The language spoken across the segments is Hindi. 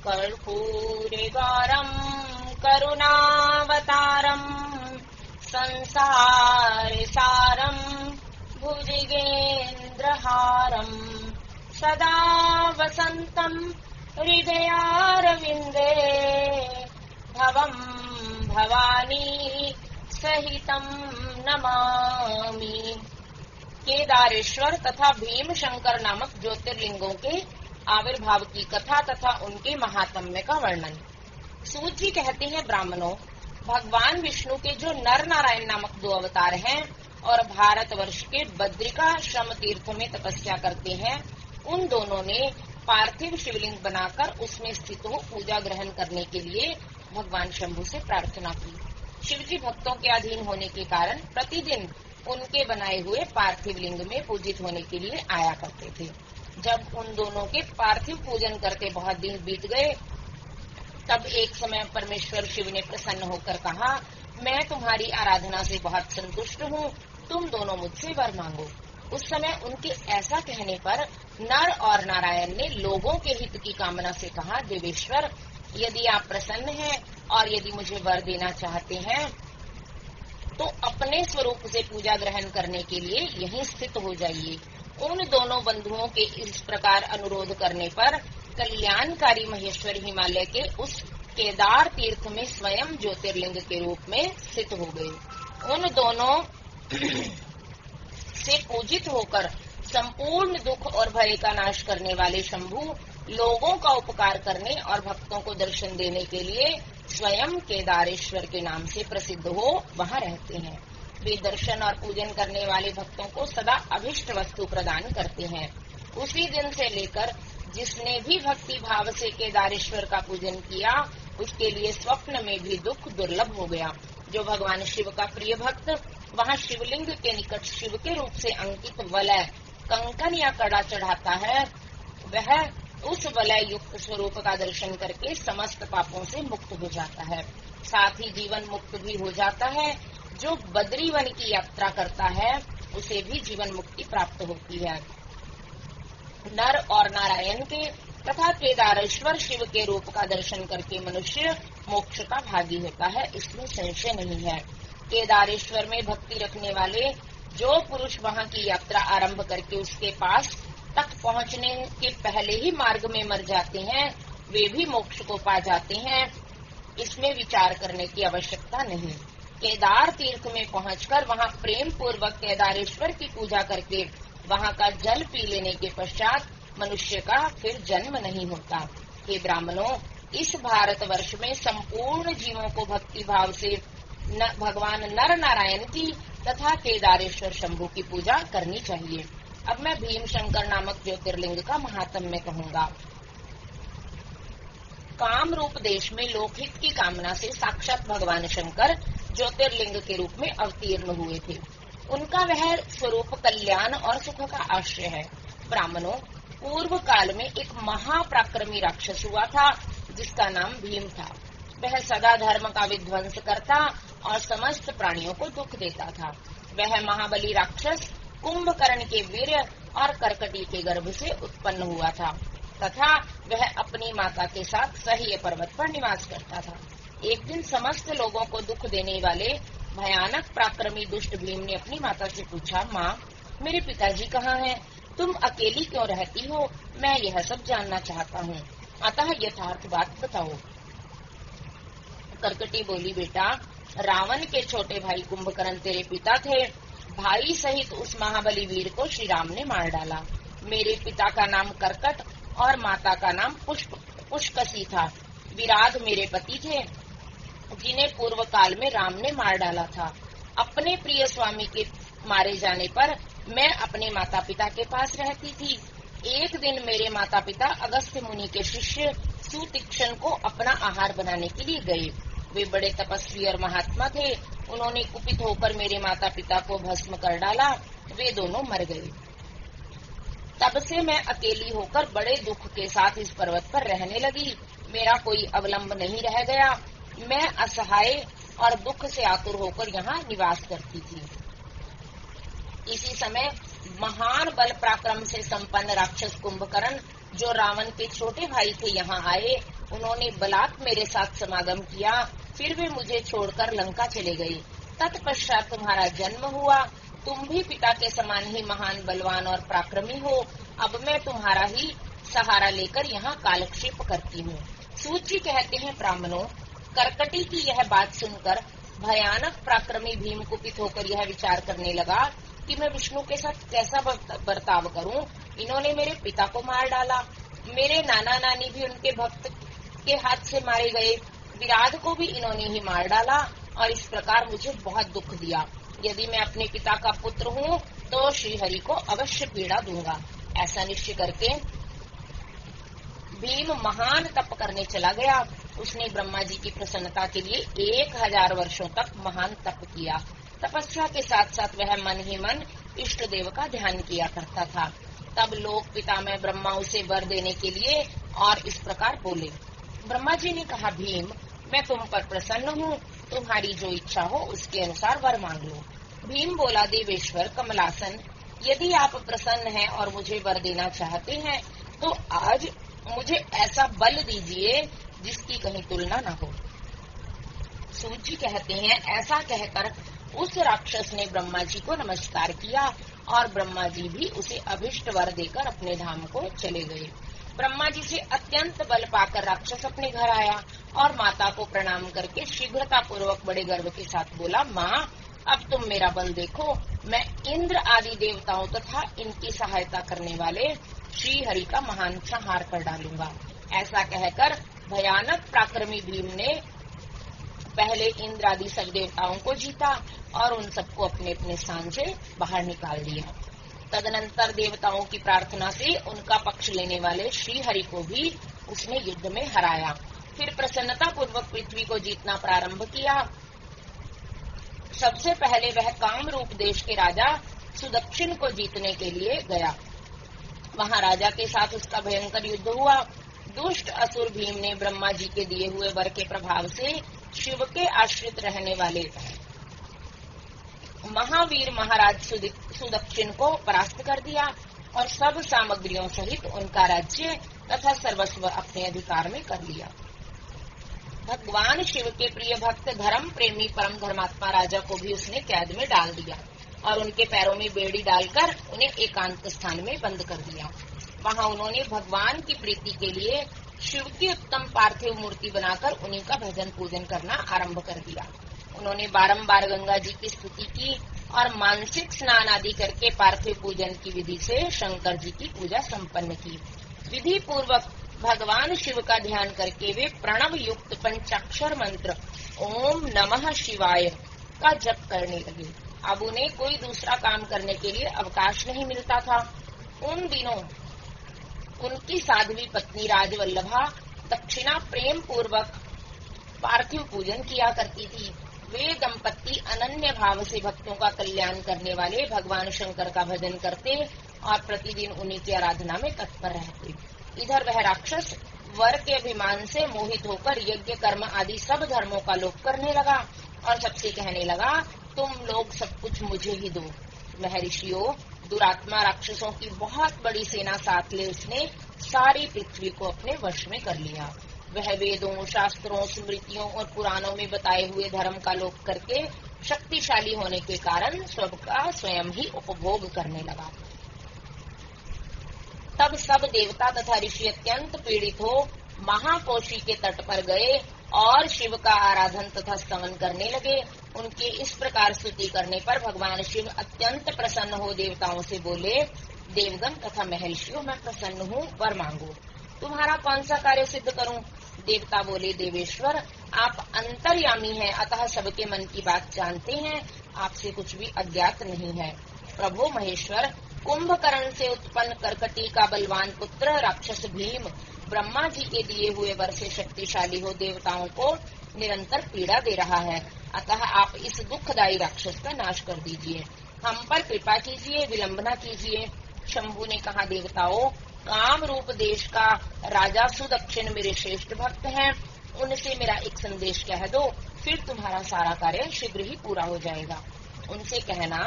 कर्पूरगौरम् करुणावतारम् संसारसारम् भुजगेन्द्रहारम् सदा वसन्तम् हृदयारविन्दे भवम् भवानी सहितम् नमामि। केदारेश्वर तथा भीम शंकर नामक ज्योतिर्लिंगों के आविर्भाव की कथा तथा उनके महात्म्य का वर्णन। सूत जी कहते हैं, ब्राह्मणों, भगवान विष्णु के जो नर नारायण नामक दो अवतार हैं और भारतवर्ष के बद्रिकाश्रम तीर्थ में तपस्या करते हैं, उन दोनों ने पार्थिव शिवलिंग बनाकर उसमें स्थित हो पूजा ग्रहण करने के लिए भगवान शंभु से प्रार्थना की। शिवजी भक्तों के अधीन होने के कारण प्रतिदिन उनके बनाए हुए पार्थिव लिंग में पूजित होने के लिए आया करते थे। जब उन दोनों के पार्थिव पूजन करते बहुत दिन बीत गए, तब एक समय परमेश्वर शिव ने प्रसन्न होकर कहा, मैं तुम्हारी आराधना से बहुत संतुष्ट हूँ, तुम दोनों मुझसे वर मांगो। उस समय उनके ऐसा कहने पर नर और नारायण ने लोगों के हित की कामना से कहा, देवेश्वर, यदि आप प्रसन्न हैं और यदि मुझे वर देना चाहते हैं तो अपने स्वरूप से पूजा ग्रहण करने के लिए यहीं स्थित हो जाइए। उन दोनों बंधुओं के इस प्रकार अनुरोध करने पर कल्याणकारी महेश्वर हिमालय के उस केदार तीर्थ में स्वयं ज्योतिर्लिंग के रूप में स्थित हो गए। उन दोनों से पूजित होकर संपूर्ण दुख और भय का नाश करने वाले शंभु लोगों का उपकार करने और भक्तों को दर्शन देने के लिए स्वयं केदारेश्वर के नाम से प्रसिद्ध हो वहां रहते हैं। वे दर्शन और पूजन करने वाले भक्तों को सदा अभिष्ट वस्तु प्रदान करते हैं। उसी दिन से लेकर जिसने भी भक्ति भाव से केदारेश्वर का पूजन किया, उसके लिए स्वप्न में भी दुख दुर्लभ हो गया। जो भगवान शिव का प्रिय भक्त वहां शिवलिंग के निकट शिव के रूप से अंकित वलय, कंकन या कड़ा चढ़ाता है, वह उस वलय युक्त स्वरूप का दर्शन करके समस्त पापों से मुक्त हो जाता है, साथ ही जीवन मुक्त भी हो जाता है। जो बद्री वन की यात्रा करता है उसे भी जीवन मुक्ति प्राप्त होती है। नर और नारायण के तथा केदारेश्वर शिव के रूप का दर्शन करके मनुष्य मोक्ष का भागी होता है, इसमें संशय नहीं है। केदारेश्वर में भक्ति रखने वाले जो पुरुष वहां की यात्रा आरंभ करके उसके पास तक पहुंचने के पहले ही मार्ग में मर जाते हैं, वे भी मोक्ष को पा जाते हैं, इसमें विचार करने की आवश्यकता नहीं। केदार तीर्थ में पहुंचकर वहां प्रेम पूर्वक केदारेश्वर की पूजा करके वहां का जल पी लेने के पश्चात मनुष्य का फिर जन्म नहीं होता। हे ब्राह्मणों, इस भारतवर्ष में संपूर्ण जीवों को भक्ति भाव से भगवान नर नारायण की तथा केदारेश्वर शंभु की पूजा करनी चाहिए। अब मैं भीम शंकर नामक ज्योतिर्लिंग का महात्म्य कहूंगा। काम रूप देश में लोकहित की कामना से साक्षात भगवान शंकर ज्योतिर्लिंग के रूप में अवतीर्ण हुए थे। उनका वह स्वरूप कल्याण और सुख का आश्रय है। ब्राह्मणों, पूर्व काल में एक महापराक्रमी राक्षस हुआ था जिसका नाम भीम था। वह सदा धर्म का विध्वंस करता और समस्त प्राणियों को दुख देता था। वह महाबली राक्षस कुंभकर्ण के वीर्य और कर्कटी के गर्भ से उत्पन्न हुआ था तथा वह अपनी माता के साथ सह्य पर्वत पर निवास करता था। एक दिन समस्त लोगों को दुख देने वाले भयानक पराक्रमी दुष्ट भीम ने अपनी माता से पूछा, माँ, मेरे पिताजी कहाँ हैं? तुम अकेली क्यों रहती हो? मैं यह सब जानना चाहता हूँ, अतः यथार्थ बात बताओ। कर्कटी बोली, बेटा, रावण के छोटे भाई कुंभकर्ण तेरे पिता थे। भाई सहित उस महाबली वीर को श्री राम ने मार डाला। मेरे पिता का नाम कर्कट और माता का नाम पुष्कसी था। विराध मेरे पति थे जिन्हें पूर्व काल में राम ने मार डाला था। अपने प्रिय स्वामी के मारे जाने पर मैं अपने माता पिता के पास रहती थी। एक दिन मेरे माता पिता अगस्त्य मुनि के शिष्य सुतीक्ष्ण को अपना आहार बनाने के लिए गए। वे बड़े तपस्वी और महात्मा थे। उन्होंने कुपित होकर मेरे माता पिता को भस्म कर डाला। वे दोनों मर गए। तब से मैं अकेली होकर बड़े दुख के साथ इस पर्वत पर रहने लगी। मेरा कोई अवलंब नहीं रह गया। मैं असहाय और दुख से आतुर होकर यहाँ निवास करती थी। इसी समय महान बल पराक्रम से संपन्न राक्षस कुंभकर्ण, जो रावण के छोटे भाई थे, यहाँ आए उन्होंने बलात् मेरे साथ समागम किया, फिर वे मुझे छोड़कर लंका चले गए। तत्पश्चात तुम्हारा जन्म हुआ, तुम भी पिता के समान ही महान, बलवान और पराक्रमी हो। अब मैं तुम्हारा ही सहारा लेकर यहाँ कालक्षेप करती हूँ। सूत जी कहते हैं, ब्राह्मणों, कर्कटी की यह बात सुनकर भयानक पराक्रमी भीम कुपित होकर यह विचार करने लगा कि मैं विष्णु के साथ कैसा बर्ताव करूं। इन्होंने मेरे पिता को मार डाला, मेरे नाना नानी भी उनके भक्त के हाथ से मारे गए, विराट को भी इन्होंने ही मार डाला और इस प्रकार मुझे बहुत दुख दिया। यदि मैं अपने पिता का पुत्र हूँ तो श्रीहरि को अवश्य पीड़ा दूंगा। ऐसा निश्चय करके भीम महान तप करने चला गया। उसने ब्रह्मा जी की प्रसन्नता के लिए 1000 वर्षों तक महान तप किया। तपस्या के साथ साथ वह मन ही मन इष्ट देव का ध्यान किया करता था। तब लोक पितामह ब्रह्मा उसे वर देने के लिए और इस प्रकार बोले। ब्रह्मा जी ने कहा, भीम, मैं तुम पर प्रसन्न हूँ, तुम्हारी जो इच्छा हो उसके अनुसार वर मांग लो। भीम बोला, देवेश्वर कमलासन, यदि आप प्रसन्न हैं और मुझे वर देना चाहते हैं तो आज मुझे ऐसा बल दीजिए जिसकी कहीं तुलना न हो। सूत जी कहते हैं, ऐसा कहकर उस राक्षस ने ब्रह्मा जी को नमस्कार किया और ब्रह्मा जी भी उसे अभिष्ट वर देकर अपने धाम को चले गए। ब्रह्मा जी से अत्यंत बल पाकर राक्षस अपने घर आया और माता को प्रणाम करके शीघ्रता पूर्वक बड़े गर्व के साथ बोला, माँ, अब तुम मेरा बल देखो, मैं इंद्र आदि देवताओं तथा इनकी सहायता करने वाले श्री हरि का महान संहार कर डालूंगा। ऐसा कहकर भयानक पराक्रमी भीम ने पहले इंद्र आदि सब देवताओं को जीता और उन सबको अपने अपने स्थान से बाहर निकाल दिया। तदनंतर देवताओं की प्रार्थना से उनका पक्ष लेने वाले श्री हरि को भी उसने युद्ध में हराया। फिर प्रसन्नता पूर्वक पृथ्वी को जीतना प्रारंभ किया। सबसे पहले वह काम रूप देश के राजा सुदक्षिण को जीतने के लिए गया। वहां राजा के साथ उसका भयंकर युद्ध हुआ। दुष्ट असुर भीम ने ब्रह्मा जी के दिए हुए वर के प्रभाव से शिव के आश्रित रहने वाले महावीर महाराज सुदक्षिण को परास्त कर दिया और सब सामग्रियों सहित उनका राज्य तथा सर्वस्व अपने अधिकार में कर लिया। भगवान शिव के प्रिय भक्त धर्म प्रेमी परम धर्मात्मा राजा को भी उसने कैद में डाल दिया और उनके पैरों में बेड़ी डालकर उन्हें एकांत स्थान में बंद कर दिया। वहां उन्होंने भगवान की प्रीति के लिए शिव की उत्तम पार्थिव मूर्ति बनाकर उन्हीं का भजन पूजन करना आरंभ कर दिया। उन्होंने बारंबार गंगा जी की स्तुति की और मानसिक स्नान आदि करके पार्थिव पूजन की विधि से शंकर जी की पूजा संपन्न की। विधि पूर्वक भगवान शिव का ध्यान करके वे प्रणव युक्त पंचाक्षर मंत्र ओम नमः शिवाय का जप करने लगे। अब उन्हें कोई दूसरा काम करने के लिए अवकाश नहीं मिलता था। उन दिनों उनकी साध्वी पत्नी राजवल्लभा दक्षिणा प्रेम पूर्वक पार्थिव पूजन किया करती थी। वे दंपत्ति अनन्य भाव से भक्तों का कल्याण करने वाले भगवान शंकर का भजन करते और प्रतिदिन उन्हीं की आराधना में तत्पर रहते। इधर वह राक्षस वर के अभिमान से मोहित होकर यज्ञ कर्म आदि सब धर्मों का लोप करने लगा और सबसे कहने लगा, तुम लोग सब कुछ मुझे ही दो। महर्षियों, दुरात्मा राक्षसों की बहुत बड़ी सेना साथ ले उसने सारी पृथ्वी को अपने वश में कर लिया। वह वेदों, शास्त्रों, स्मृतियों और पुराणों में बताए हुए धर्म का लोप करके शक्तिशाली होने के कारण सबका स्वयं ही उपभोग करने लगा। तब सब देवता तथा ऋषि अत्यंत पीड़ित हो महाकोशी के तट पर गए और शिव का आराधन तथा स्तवन करने लगे। उनके इस प्रकार स्तुति करने पर भगवान शिव अत्यंत प्रसन्न हो देवताओं से बोले, देवगण तथा महर्षियों, मैं प्रसन्न हूँ, वर मांगो। तुम्हारा कौन सा कार्य सिद्ध करूं? देवता बोले, देवेश्वर, आप अंतर्यामी हैं, अतः सबके मन की बात जानते हैं, आपसे कुछ भी अज्ञात नहीं है। प्रभु महेश्वर, कुंभकर्ण से उत्पन्न कर्कटी का बलवान पुत्र राक्षस भीम ब्रह्मा जी के दिए हुए वर से शक्तिशाली हो देवताओं को निरंतर पीड़ा दे रहा है, अतः आप इस दुखदायी राक्षस का नाश कर दीजिए, हम पर कृपा कीजिए, विलंबना कीजिए। शंभु ने कहा, देवताओं, काम रूप देश का राजा सुदक्षिण मेरे श्रेष्ठ भक्त हैं, उनसे मेरा एक संदेश कह दो, फिर तुम्हारा सारा कार्य शीघ्र ही पूरा हो जाएगा। उनसे कहना,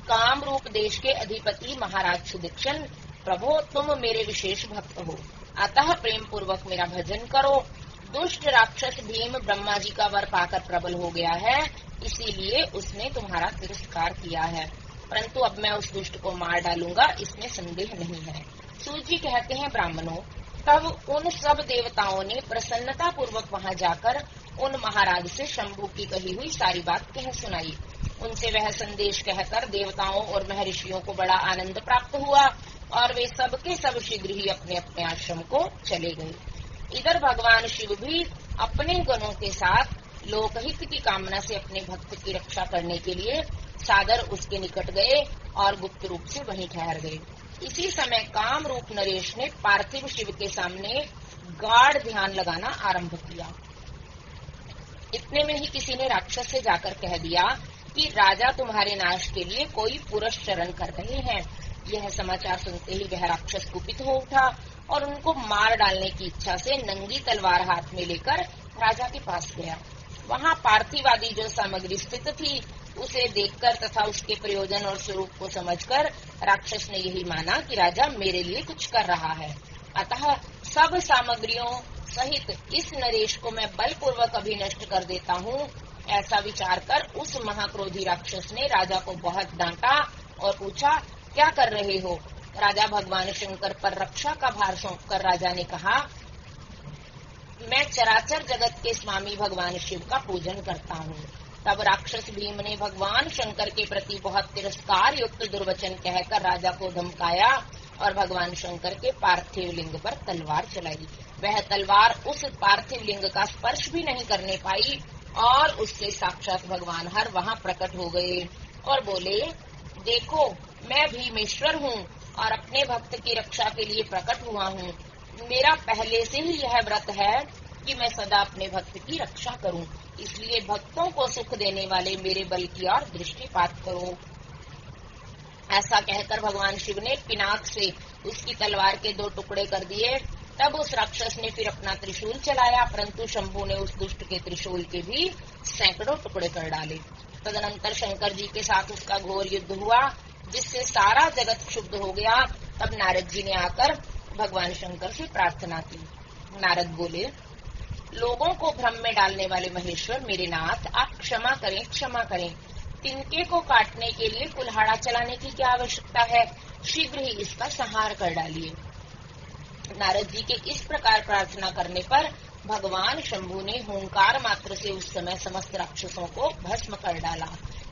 काम रूप देश के अधिपति महाराज सुदक्षिण, प्रभो, तुम मेरे विशेष भक्त हो, अतः प्रेम पूर्वक मेरा भजन करो। दुष्ट राक्षस भीम ब्रह्मा जी का वर पाकर प्रबल हो गया है, इसीलिए उसने तुम्हारा तिरस्कार किया है, परंतु अब मैं उस दुष्ट को मार डालूंगा, इसमें संदेह नहीं है। सूत जी कहते हैं, ब्राह्मणों, तब उन सब देवताओं ने प्रसन्नता पूर्वक वहां जाकर उन महाराज से शंभू की कही हुई सारी बात कह सुनाई। उनसे वह संदेश कहकर देवताओं और महर्षियों को बड़ा आनंद प्राप्त हुआ और वे सबके सब शीघ्र ही अपने अपने आश्रम को चले गए। इधर भगवान शिव भी अपने गणों के साथ लोकहित की कामना से अपने भक्त की रक्षा करने के लिए सादर उसके निकट गए और गुप्त रूप से वहीं ठहर गए। इसी समय काम रूप नरेश ने पार्थिव शिव के सामने गाढ़ ध्यान लगाना आरंभ किया। इतने में ही किसी ने राक्षस से जाकर कह दिया कि राजा तुम्हारे नाश के लिए कोई पुरुष शरण कर रहे हैं। यह समाचार सुनते ही वह राक्षस कुपित हो उठा और उनको मार डालने की इच्छा से नंगी तलवार हाथ में लेकर राजा के पास गया। वहां पार्थिव आदि जो सामग्री स्थित थी उसे देखकर तथा उसके प्रयोजन और स्वरूप को समझकर राक्षस ने यही माना कि राजा मेरे लिए कुछ कर रहा है, अतः सब सामग्रियों सहित इस नरेश को मैं बलपूर्वक अभी नष्ट कर देता हूँ। ऐसा विचार कर उस महाक्रोधी राक्षस ने राजा को बहुत डांटा और पूछा, क्या कर रहे हो? राजा भगवान शंकर पर रक्षा का भार सौंपकर राजा ने कहा, मैं चराचर जगत के स्वामी भगवान शिव का पूजन करता हूँ। तब राक्षस भीम ने भगवान शंकर के प्रति बहुत तिरस्कार युक्त दुर्वचन कहकर राजा को धमकाया और भगवान शंकर के पार्थिव लिंग पर तलवार चलाई। वह तलवार उस पार्थिव लिंग का स्पर्श भी नहीं करने पाई और उससे साक्षात भगवान हर वहां प्रकट हो गए और बोले, देखो मैं भीमेश्वर हूँ और अपने भक्त की रक्षा के लिए प्रकट हुआ हूँ। मेरा पहले से ही यह व्रत है कि मैं सदा अपने भक्त की रक्षा करूं, इसलिए भक्तों को सुख देने वाले मेरे बल की ओर दृष्टिपात करो। ऐसा कहकर भगवान शिव ने पिनाक से उसकी तलवार के 2 टुकड़े कर दिए। तब उस राक्षस ने फिर अपना त्रिशूल चलाया, परंतु शंभू ने उस दुष्ट के त्रिशूल के भी सैकड़ों टुकड़े कर डाले। तदनंतर शंकर जी के साथ उसका घोर युद्ध हुआ, जिससे सारा जगत क्षुब्ध हो गया। तब नारद जी ने आकर भगवान शंकर से प्रार्थना की। नारद बोले, लोगों को भ्रम में डालने वाले महेश्वर मेरे नाथ, आप क्षमा करें, क्षमा करें। तिनके को काटने के लिए कुल्हाड़ा चलाने की क्या आवश्यकता है? शीघ्र ही इसका संहार कर डालिए। नारद जी के इस प्रकार प्रार्थना करने पर भगवान शंभू ने हुंकार मात्र से उस समय समस्त राक्षसों को भस्म कर डाला।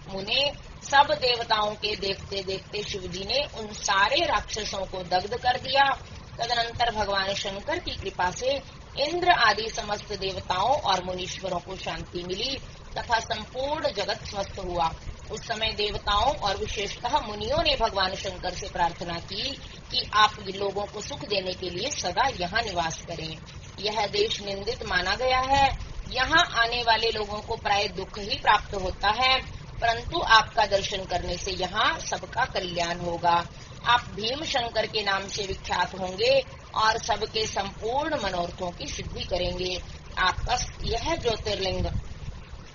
मुने सब देवताओं के देखते देखते शिव जी ने उन सारे राक्षसों को दग्ध कर दिया। तदनंतर भगवान शंकर की कृपा से इंद्र आदि समस्त देवताओं और मुनीश्वरों को शांति मिली तथा संपूर्ण जगत स्वस्थ हुआ। उस समय देवताओं और विशेषतः मुनियों ने भगवान शंकर से प्रार्थना की कि आप लोगों को सुख देने के लिए सदा यहाँ निवास करें। यह देश निंदित माना गया है, यहाँ आने वाले लोगों को प्राय दुख ही प्राप्त होता है, परंतु आपका दर्शन करने से यहाँ सबका कल्याण होगा। आप भीम शंकर के नाम से विख्यात होंगे और सबके संपूर्ण मनोरथों की सिद्धि करेंगे। आपका यह ज्योतिर्लिंग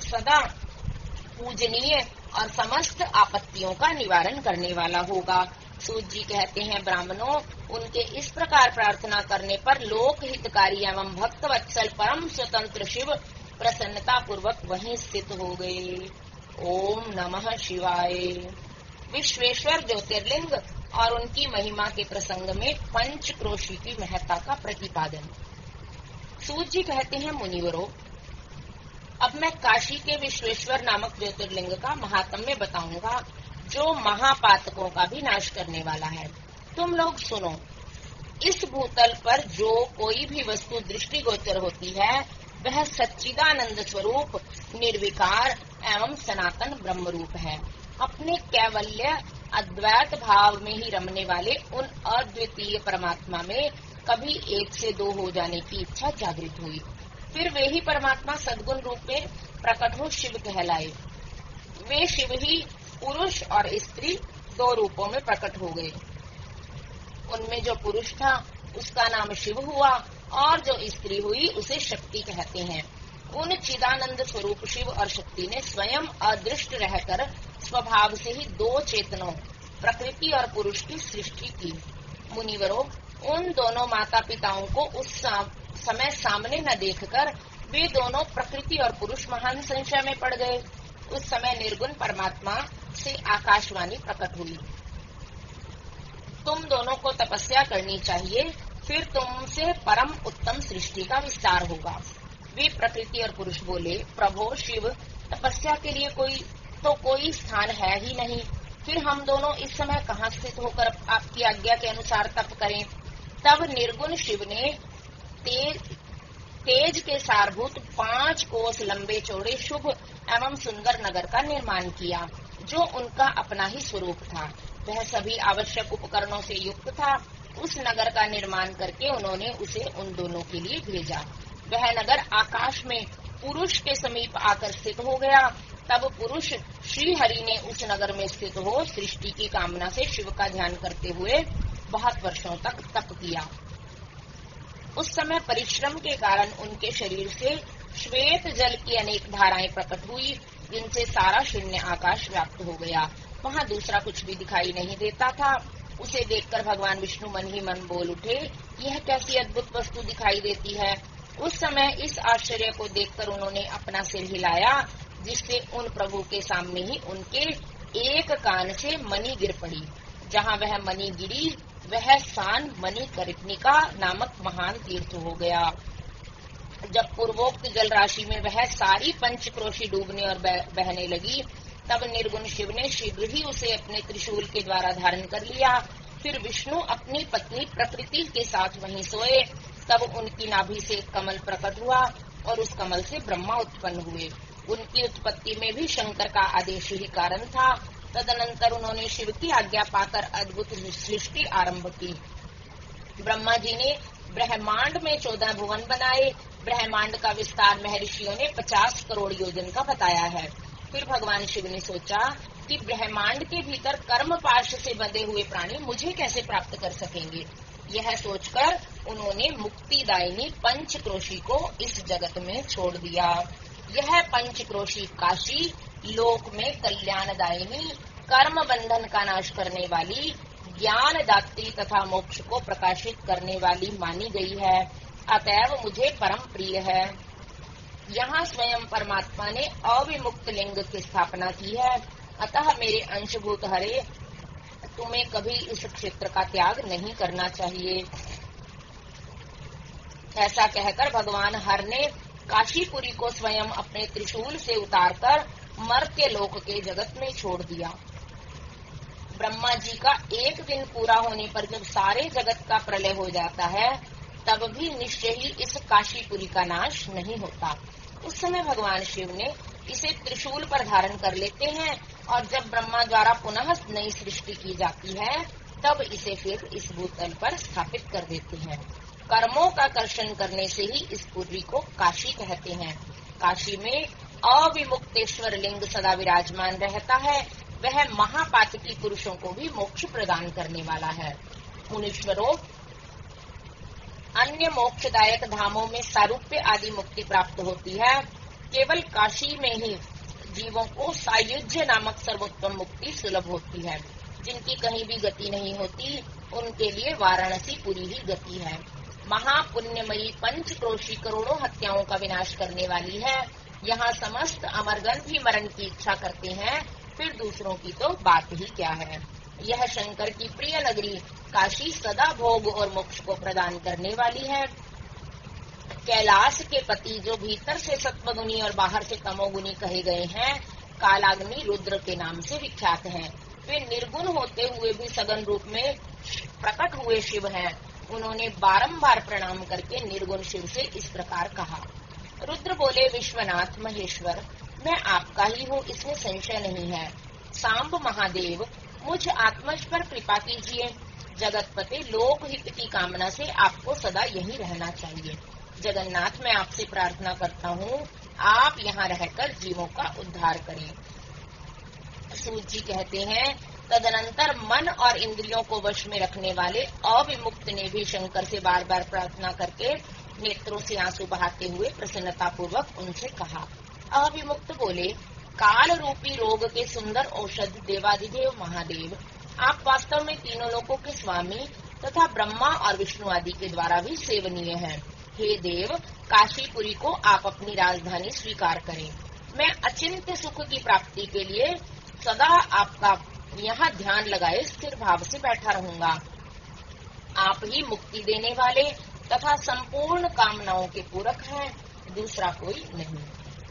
सदा पूजनीय और समस्त आपत्तियों का निवारण करने वाला होगा। सूत जी कहते हैं, ब्राह्मणों, उनके इस प्रकार प्रार्थना करने पर लोक हितकारी एवं भक्त वत्सल परम स्वतंत्र शिव प्रसन्नता पूर्वक वहीं स्थित हो गए। ओम नमः शिवाय। विश्वेश्वर ज्योतिर्लिंग और उनकी महिमा के प्रसंग में पंचक्रोशी की महत्ता का प्रतिपादन। सूत जी कहते हैं, मुनिवरों, अब मैं काशी के विश्वेश्वर नामक ज्योतिर्लिंग का महात्म्य बताऊंगा, जो महापातकों का भी नाश करने वाला है। तुम लोग सुनो। इस भूतल पर जो कोई भी वस्तु दृष्टिगोचर होती है वह सच्चिदानंद स्वरूप निर्विकार एवं सनातन ब्रह्म रूप है। अपने कैवल्य अद्वैत भाव में ही रमने वाले उन अद्वितीय परमात्मा में कभी 1 से 2 हो जाने की इच्छा जागृत हुई। फिर वे ही परमात्मा सद्गुण रूप में प्रकट हो शिव कहलाए। वे शिव ही पुरुष और स्त्री 2 रूपों में प्रकट हो गए। उनमें जो पुरुष था उसका नाम शिव हुआ और जो स्त्री हुई उसे शक्ति कहते हैं। उन चिदानंद स्वरूप शिव और शक्ति ने स्वयं अदृष्ट रहकर स्वभाव से ही 2 चेतनों प्रकृति और पुरुष की सृष्टि की। मुनिवरों, उन दोनों माता पिताओं को उस समय सामने न देखकर वे दोनों प्रकृति और पुरुष महान संशय में पड़ गए। उस समय निर्गुण परमात्मा से आकाशवाणी प्रकट हुई, तुम दोनों को तपस्या करनी चाहिए, फिर तुमसे परम उत्तम सृष्टि का विस्तार होगा। वे प्रकृति और पुरुष बोले, प्रभो शिव, तपस्या के लिए कोई स्थान है ही नहीं, फिर हम दोनों इस समय कहाँ स्थित होकर आपकी आज्ञा के अनुसार तप करें। तब निर्गुण शिव ने तेज के सारभूत 5 कोस लंबे चौड़े शुभ एवं सुंदर नगर का निर्माण किया, जो उनका अपना ही स्वरूप था। वह सभी आवश्यक उपकरणों से युक्त था। उस नगर का निर्माण करके उन्होंने उसे उन दोनों के लिए भेजा। वह नगर आकाश में पुरुष के समीप आकर स्थित हो गया। तब पुरुष श्री हरि ने उस नगर में स्थित हो सृष्टि की कामना से शिव का ध्यान करते हुए बहुत वर्षों तक तप किया। उस समय परिश्रम के कारण उनके शरीर से श्वेत जल की अनेक धाराएं प्रकट हुई, जिनसे सारा शून्य आकाश व्याप्त हो गया। वहाँ दूसरा कुछ भी दिखाई नहीं देता था। उसे देखकर भगवान विष्णु मन ही मन बोल उठे, यह कैसी अद्भुत वस्तु दिखाई देती है। उस समय इस आश्चर्य को देखकर उन्होंने अपना सिर हिलाया, जिससे उन प्रभु के सामने ही उनके एक कान से मणि गिर पड़ी। जहाँ वह मणि गिरी वह स्थान मणिकर्णिका नामक महान तीर्थ हो गया। जब पूर्वोक्त जल राशि में वह सारी पंचक्रोशी डूबने और बहने लगी, तब निर्गुण शिव ने शीघ्र ही उसे अपने त्रिशूल के द्वारा धारण कर लिया। फिर विष्णु अपनी पत्नी प्रकृति के साथ वहीं सोए। तब उनकी नाभि से एक कमल प्रकट हुआ और उस कमल से ब्रह्मा उत्पन्न हुए। उनकी उत्पत्ति में भी शंकर का आदेश ही कारण था। तदनंतर उन्होंने शिव की आज्ञा पाकर अद्भुत सृष्टि आरंभ की। ब्रह्मा जी ने ब्रह्मांड में 14 भुवन बनाए। ब्रह्मांड का विस्तार महर्षियों ने 50 करोड़ योजन का बताया है। फिर भगवान शिव ने सोचा कि ब्रह्मांड के भीतर कर्म पाश से बंधे हुए प्राणी मुझे कैसे प्राप्त कर सकेंगे। यह सोचकर उन्होंने मुक्तिदायिनी पंचक्रोशी को इस जगत में छोड़ दिया। यह पंचक्रोशी काशी लोक में कल्याणदायिनी, कर्म बंधन का नाश करने वाली, ज्ञान दात्री तथा मोक्ष को प्रकाशित करने वाली मानी गई है। अतएव मुझे परम प्रिय है। यहाँ स्वयं परमात्मा ने अविमुक्त लिंग की स्थापना की है। अतः मेरे अंशभूत हरे, तुम्हें कभी इस क्षेत्र का त्याग नहीं करना चाहिए। ऐसा कहकर भगवान हर ने काशीपुरी को स्वयं अपने त्रिशूल से उतारकर मर्त्य लोक के जगत में छोड़ दिया। ब्रह्मा जी का एक दिन पूरा होने पर जब सारे जगत का प्रलय हो जाता है, तब भी निश्चय ही इस काशीपुरी का नाश नहीं होता। उस समय भगवान शिव ने इसे त्रिशूल पर धारण कर लेते हैं और जब ब्रह्मा द्वारा पुनः नई सृष्टि की जाती है, तब इसे फिर इस भूतल पर स्थापित कर देते हैं। कर्मों का कर्षण करने से ही इस पुरी को काशी कहते हैं। काशी में अविमुक्तेश्वर लिंग सदा विराजमान रहता है। वह महापातकी पुरुषों को भी मोक्ष प्रदान करने वाला है। मुनीश्वरों, अन्य मोक्षदायक धामों में सारूप्य आदि मुक्ति प्राप्त होती है। केवल काशी में ही जीवों को सायुज्य नामक सर्वोत्तम मुक्ति सुलभ होती है। जिनकी कहीं भी गति नहीं होती, उनके लिए वाराणसी पुरी ही गति है। महापुण्यमयी पंचक्रोशी करोड़ों हत्याओं का विनाश करने वाली है। यहाँ समस्त अमरगण भी मरण की इच्छा करते हैं, फिर दूसरों की तो बात ही क्या है। यह शंकर की प्रिय नगरी काशी सदा भोग और मोक्ष को प्रदान करने वाली है। कैलाश के पति जो भीतर से सत्वगुणी और बाहर से तमोगुणी कहे गए हैं, कालाग्नि रुद्र के नाम से विख्यात हैं। वे निर्गुण होते हुए भी सघन रूप में प्रकट हुए शिव हैं। उन्होंने बारंबार प्रणाम करके निर्गुण शिव से इस प्रकार कहा। रुद्र बोले, विश्वनाथ महेश्वर, मैं आपका ही हूँ, इसमें संशय नहीं है। सांब महादेव, मुझ आत्मज पर कृपा कीजिए। जगतपति, लोक हित की कामना से आपको सदा यहीं रहना चाहिए। जगन्नाथ, मैं आपसे प्रार्थना करता हूँ, आप यहाँ रहकर जीवों का उद्धार करें। सूत जी कहते हैं, तदनंतर मन और इंद्रियों को वश में रखने वाले अविमुक्त ने भी शंकर से बार बार प्रार्थना करके नेत्रों से आंसू बहाते हुए प्रसन्नता पूर्वक उनसे कहा। अविमुक्त बोले, काल रूपी रोग के सुंदर औषध देवादिदेव महादेव, आप वास्तव में तीनों लोकों के स्वामी तथा ब्रह्मा और विष्णु आदि के द्वारा भी सेवनीय है। हे देव, काशीपुरी को आप अपनी राजधानी स्वीकार करें। मैं अचिंत्य सुख की प्राप्ति के लिए सदा आपका यहाँ ध्यान लगाए स्थिर भाव से बैठा रहूंगा। आप ही मुक्ति देने वाले तथा संपूर्ण कामनाओं के पूरक हैं, दूसरा कोई नहीं।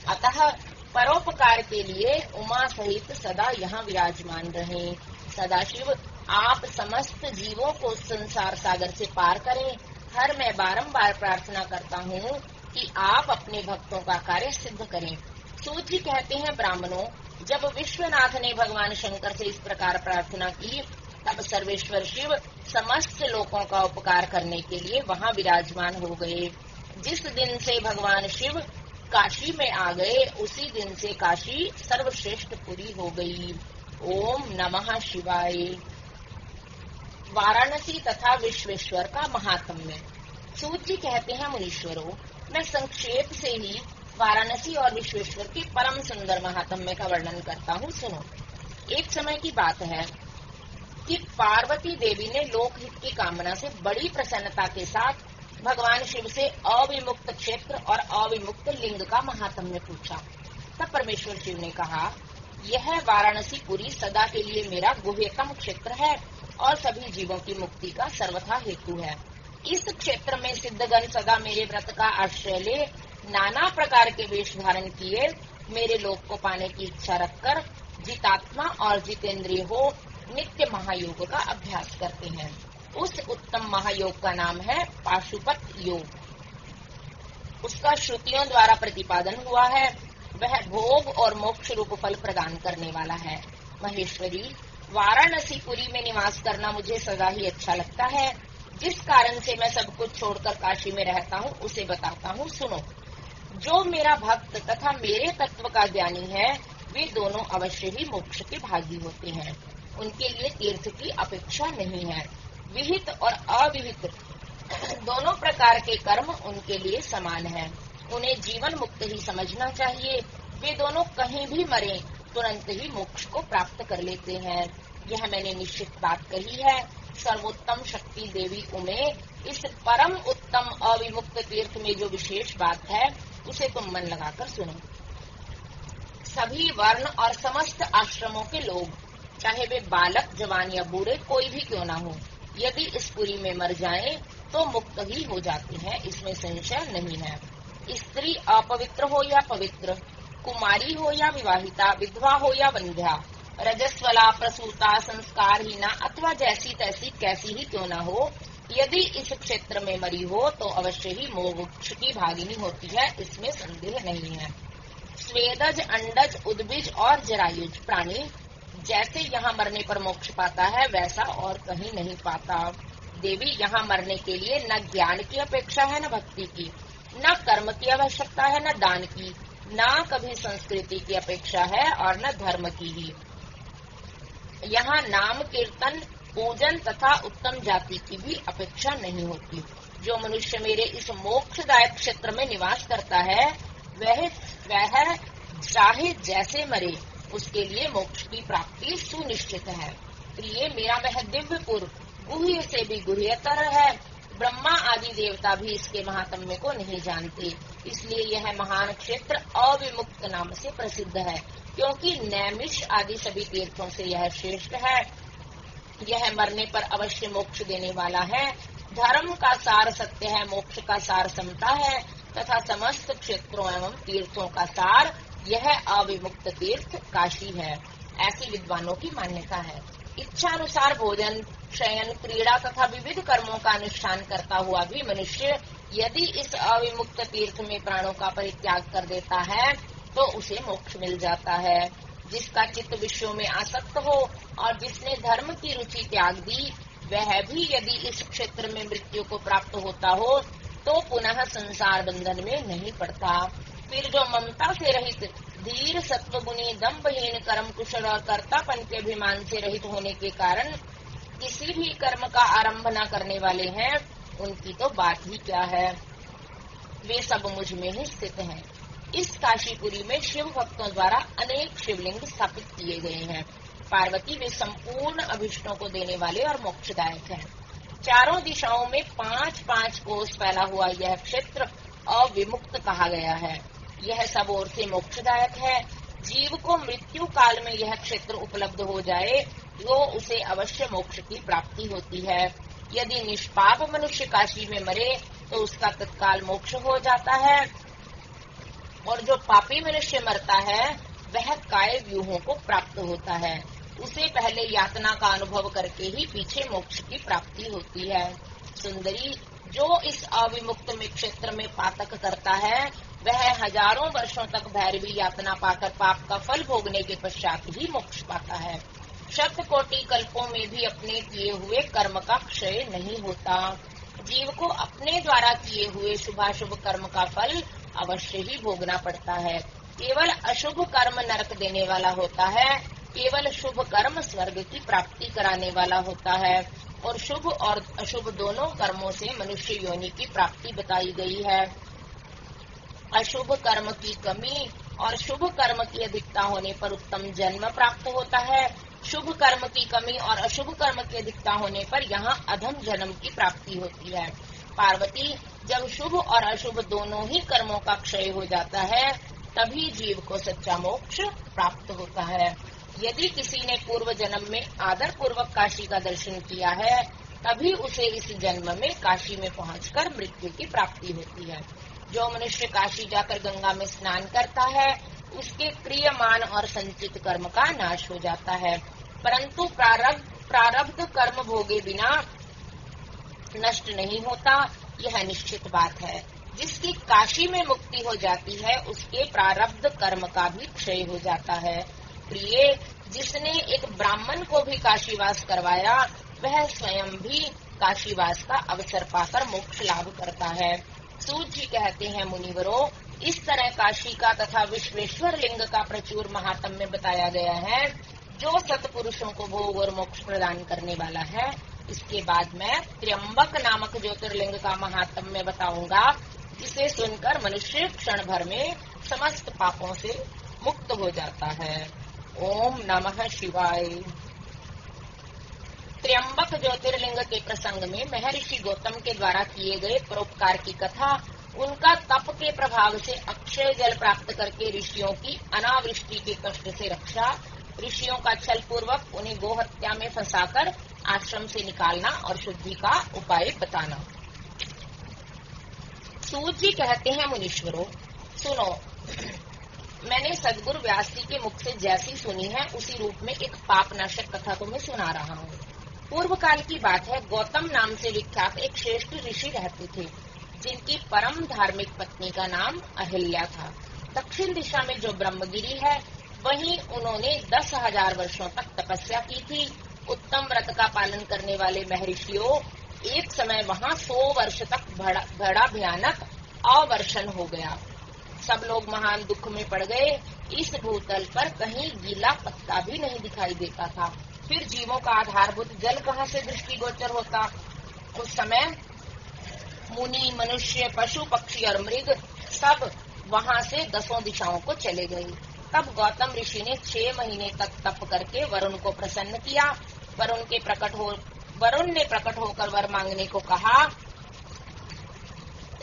अतः परोपकार के लिए उमा सहित सदा यहाँ विराजमान रहें। सदाशिव, आप समस्त जीवों को संसार सागर से पार करें। हर मैं बारंबार प्रार्थना करता हूँ कि आप अपने भक्तों का कार्य सिद्ध करें। सूत जी कहते हैं, ब्राह्मणों, जब विश्वनाथ ने भगवान शंकर से इस प्रकार प्रार्थना की, तब सर्वेश्वर शिव समस्त लोगों का उपकार करने के लिए वहाँ विराजमान हो गए। जिस दिन से भगवान शिव काशी में आ गए, उसी दिन से काशी सर्वश्रेष्ठ पुरी हो गई। ओम नमः शिवाय। वाराणसी तथा विश्वेश्वर का महात्म्य। सूत जी कहते हैं, मुनीश्वरों, मैं संक्षेप से ही वाराणसी और विश्वेश्वर के परम सुंदर महात्म्य का वर्णन करता हूँ, सुनो। एक समय की बात है कि पार्वती देवी ने लोकहित की कामना से बड़ी प्रसन्नता के साथ भगवान शिव से अविमुक्त क्षेत्र और अविमुक्त लिंग का महात्म्य पूछा। तब परमेश्वर शिव ने कहा, यह वाराणसी पुरी सदा के लिए मेरा गुह्यतम क्षेत्र है और सभी जीवों की मुक्ति का सर्वथा हेतु है। इस क्षेत्र में सिद्धगण सदा मेरे व्रत का आश्रय ले नाना प्रकार के वेश धारण किए मेरे लोक को पाने की इच्छा रखकर जितात्मा और जितेंद्रिय हो नित्य महायोग का अभ्यास करते हैं। उस उत्तम महायोग का नाम है पाशुपत योग। उसका श्रुतियों द्वारा प्रतिपादन हुआ है। वह भोग और मोक्ष रूप फल प्रदान करने वाला है। महेश्वरी, वाराणसीपुरी में निवास करना मुझे सदा ही अच्छा लगता है। जिस कारण से मैं सब कुछ छोड़कर काशी में रहता हूँ उसे बताता हूँ, सुनो। जो मेरा भक्त तथा मेरे तत्व का ज्ञानी है, वे दोनों अवश्य ही मोक्ष के भागी होते हैं। उनके लिए तीर्थ की अपेक्षा नहीं है। विहित और अविहित दोनों प्रकार के कर्म उनके लिए समान हैं। उन्हें जीवन मुक्त ही समझना चाहिए। वे दोनों कहीं भी मरे तुरंत ही मोक्ष को प्राप्त कर लेते हैं। यह मैंने निश्चित बात कही है। सर्वोत्तम शक्ति देवी उमे, इस परम उत्तम अविमुक्त तीर्थ में जो विशेष बात है उसे तुम मन लगाकर सुनो। सभी वर्ण और समस्त आश्रमों के लोग, चाहे वे बालक, जवान या बूढ़े कोई भी क्यों ना हो, यदि इस पुरी में मर जाएं तो मुक्त ही हो जाते हैं, इसमें संशय नहीं है। स्त्री अपवित्र हो या पवित्र, कुमारी हो या विवाहिता, विधवा हो या वंध्या, रजस्वला, प्रसूता, संस्कारहीना अथवा जैसी तैसी कैसी ही क्यों न हो, यदि इस क्षेत्र में मरी हो तो अवश्य ही मोक्ष की भागिनी होती है, इसमें संदेह नहीं है। स्वेदज, अंडज, उद्भिज और जरायुज प्राणी जैसे यहाँ मरने पर मोक्ष पाता है, वैसा और कहीं नहीं पाता। देवी, यहाँ मरने के लिए न ज्ञान की अपेक्षा है, न भक्ति की, न कर्म की आवश्यकता है, न दान की, न कभी संस्कृति की अपेक्षा है और न धर्म की ही। यहाँ नाम कीर्तन, पूजन तथा उत्तम जाति की भी अपेक्षा नहीं होती। जो मनुष्य मेरे इस मोक्षदायक क्षेत्र में निवास करता है, वह चाहे जैसे मरे, उसके लिए मोक्ष की प्राप्ति सुनिश्चित है। प्रिय, मेरा वह दिव्यपुर गुह्य से भी गुह्यतर है। ब्रह्मा आदि देवता भी इसके महात्म्य को नहीं जानते, इसलिए यह महान क्षेत्र अविमुक्त नाम से प्रसिद्ध है, क्योंकि नैमिष आदि सभी तीर्थों से यह श्रेष्ठ है। यह मरने पर अवश्य मोक्ष देने वाला है। धर्म का सार सत्य है, मोक्ष का सार समता है तथा समस्त क्षेत्रों एवं तीर्थों का सार यह अविमुक्त तीर्थ काशी है, ऐसी विद्वानों की मान्यता है। इच्छा अनुसार भोजन, शयन, क्रीड़ा तथा विविध कर्मों का अनुष्ठान करता हुआ भी मनुष्य यदि इस अविमुक्त तीर्थ में प्राणों का परित्याग कर देता है तो उसे मोक्ष मिल जाता है। जिसका चित्त विषयों में आसक्त हो और जिसने धर्म की रुचि त्याग दी, वह भी यदि इस क्षेत्र में मृत्यु को प्राप्त होता हो तो पुनः संसार बंधन में नहीं पड़ता। फिर जो ममता से रहित, धीर, सत्वगुणी, दम्भहीन, कर्म कुशल और कर्तापन के अभिमान से रहित होने के कारण किसी भी कर्म का आरंभ न करने वाले हैं, उनकी तो बात ही क्या है। वे सब मुझ में ही स्थित हैं। इस काशीपुरी में शिव भक्तों द्वारा अनेक शिवलिंग स्थापित किए गए हैं। पार्वती, वे संपूर्ण अभिष्टों को देने वाले और मोक्षदायक हैं। चारों दिशाओं में 5-5 कोस फैला हुआ यह क्षेत्र अविमुक्त कहा गया है। यह सब ओर से मोक्षदायक है। जीव को मृत्यु काल में यह क्षेत्र उपलब्ध हो जाए तो उसे अवश्य मोक्ष की प्राप्ति होती है। यदि निष्पाप मनुष्य काशी में मरे तो उसका तत्काल मोक्ष हो जाता है, और जो पापी मनुष्य मरता है वह काय व्यूहों को प्राप्त होता है। उसे पहले यातना का अनुभव करके ही पीछे मोक्ष की प्राप्ति होती है। सुंदरी, जो इस अविमुक्त में क्षेत्र में पातक करता है वह हजारों वर्षों तक भैरवी यातना पाकर पाप का फल भोगने के पश्चात ही मोक्ष पाता है। शत कोटि कल्पों में भी अपने किए हुए कर्म का क्षय नहीं होता। जीव को अपने द्वारा किए हुए शुभाशुभ कर्म का फल अवश्य ही भोगना पड़ता है। केवल अशुभ कर्म नरक देने वाला होता है, केवल शुभ कर्म स्वर्ग की प्राप्ति कराने वाला होता है, और शुभ और अशुभ दोनों कर्मों से मनुष्य योनि की प्राप्ति बताई गई है। अशुभ कर्म की कमी और शुभ कर्म की अधिकता होने पर उत्तम जन्म प्राप्त होता है। शुभ कर्म की कमी और अशुभ कर्म की अधिकता होने पर यहाँ अधम जन्म की प्राप्ति होती है। पार्वती, जब शुभ और अशुभ दोनों ही कर्मों का क्षय हो जाता है तभी जीव को सच्चा मोक्ष प्राप्त होता है। यदि किसी ने पूर्व जन्म में आदर पूर्वक काशी का दर्शन किया है तभी उसे इस जन्म में काशी में पहुंचकर मृत्यु की प्राप्ति होती है। जो मनुष्य काशी जाकर गंगा में स्नान करता है उसके क्रियमान और संचित कर्म का नाश हो जाता है, परंतु प्रारब्ध कर्म भोगे बिना नष्ट नहीं होता, यह निश्चित बात है। जिसकी काशी में मुक्ति हो जाती है उसके प्रारब्ध कर्म का भी क्षय हो जाता है। प्रिय, जिसने एक ब्राह्मण को भी काशीवास करवाया वह स्वयं भी काशीवास का अवसर पाकर मोक्ष लाभ करता है। सूत जी कहते हैं, मुनिवरों, इस तरह काशी का तथा विश्वेश्वर लिंग का प्रचुर महात्म्य बताया गया है जो सत्पुरुषों को भोग और मोक्ष प्रदान करने वाला है। इसके बाद मैं त्र्यंबक नामक ज्योतिर्लिंग का महात्म्य बताऊंगा, जिसे सुनकर मनुष्य क्षण भर में समस्त पापों से मुक्त हो जाता है। ओम नमः शिवाय। त्र्यंबक ज्योतिर्लिंग के प्रसंग में महर्षि गौतम के द्वारा किए गए परोपकार की कथा, उनका तप के प्रभाव से अक्षय जल प्राप्त करके ऋषियों की अनावृष्टि के कष्ट से रक्षा, ऋषियों का छल पूर्वक उन्हें गोहत्या में फंसाकर आश्रम से निकालना और शुद्धि का उपाय बताना। सूत जी कहते हैं, मुनीश्वरों सुनो, मैंने सदगुरु व्यास जी के मुख से जैसी सुनी है उसी रूप में एक पाप नाशक कथा को मैं सुना रहा हूँ। पूर्व काल की बात है, गौतम नाम से विख्यात एक श्रेष्ठ ऋषि रहते थे जिनकी परम धार्मिक पत्नी का नाम अहिल्या था। दक्षिण दिशा में जो ब्रह्मगिरी है वहीं उन्होंने 10,000 वर्षों तक तपस्या की थी। उत्तम व्रत का पालन करने वाले महर्षियों एक समय वहाँ 100 वर्ष तक बड़ा भयानक अवर्षण हो गया। सब लोग महान दुख में पड़ गए। इस भूतल पर कहीं गीला पत्ता भी नहीं दिखाई देता था। फिर जीवों का आधारभूत जल कहाँ से दृष्टिगोचर होता। उस समय मुनि, मनुष्य, पशु, पक्षी और मृग सब वहाँ से 10 दिशाओं को चले गए। तब गौतम ऋषि ने 6 महीने तक तप करके वरुण को प्रसन्न किया। वरुण ने प्रकट होकर वर मांगने को कहा।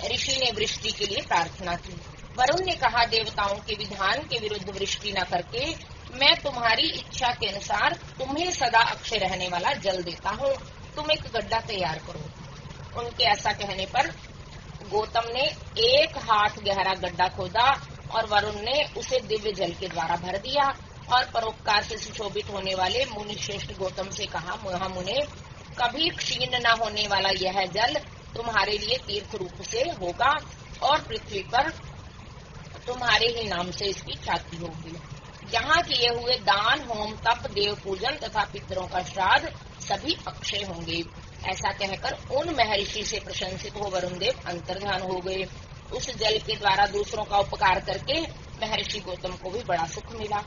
ऋषि ने वृष्टि के लिए प्रार्थना की। वरुण ने कहा, देवताओं के विधान के विरुद्ध वृष्टि न करके मैं तुम्हारी इच्छा के अनुसार तुम्हें सदा अक्षय रहने वाला जल देता हूँ। तुम एक गड्ढा तैयार करो। उनके ऐसा कहने पर गौतम ने 1 हाथ गहरा गड्ढा खोदा और वरुण ने उसे दिव्य जल के द्वारा भर दिया और परोपकार से सुशोभित होने वाले मुनि श्रेष्ठ गौतम से कहा, महामुने, कभी क्षीण न होने वाला यह जल तुम्हारे लिए तीर्थ रूप से होगा और पृथ्वी पर तुम्हारे ही नाम से इसकी ख्याति होगी। यहाँ किए हुए दान, होम, तप, देव पूजन तथा पितरों का श्राद्ध सभी अक्षय होंगे। ऐसा कहकर उन महर्षि से प्रशंसित हो वरुण देव अंतर्ध्यान हो गए। उस जल के द्वारा दूसरों का उपकार करके महर्षि गौतम को भी बड़ा सुख मिला।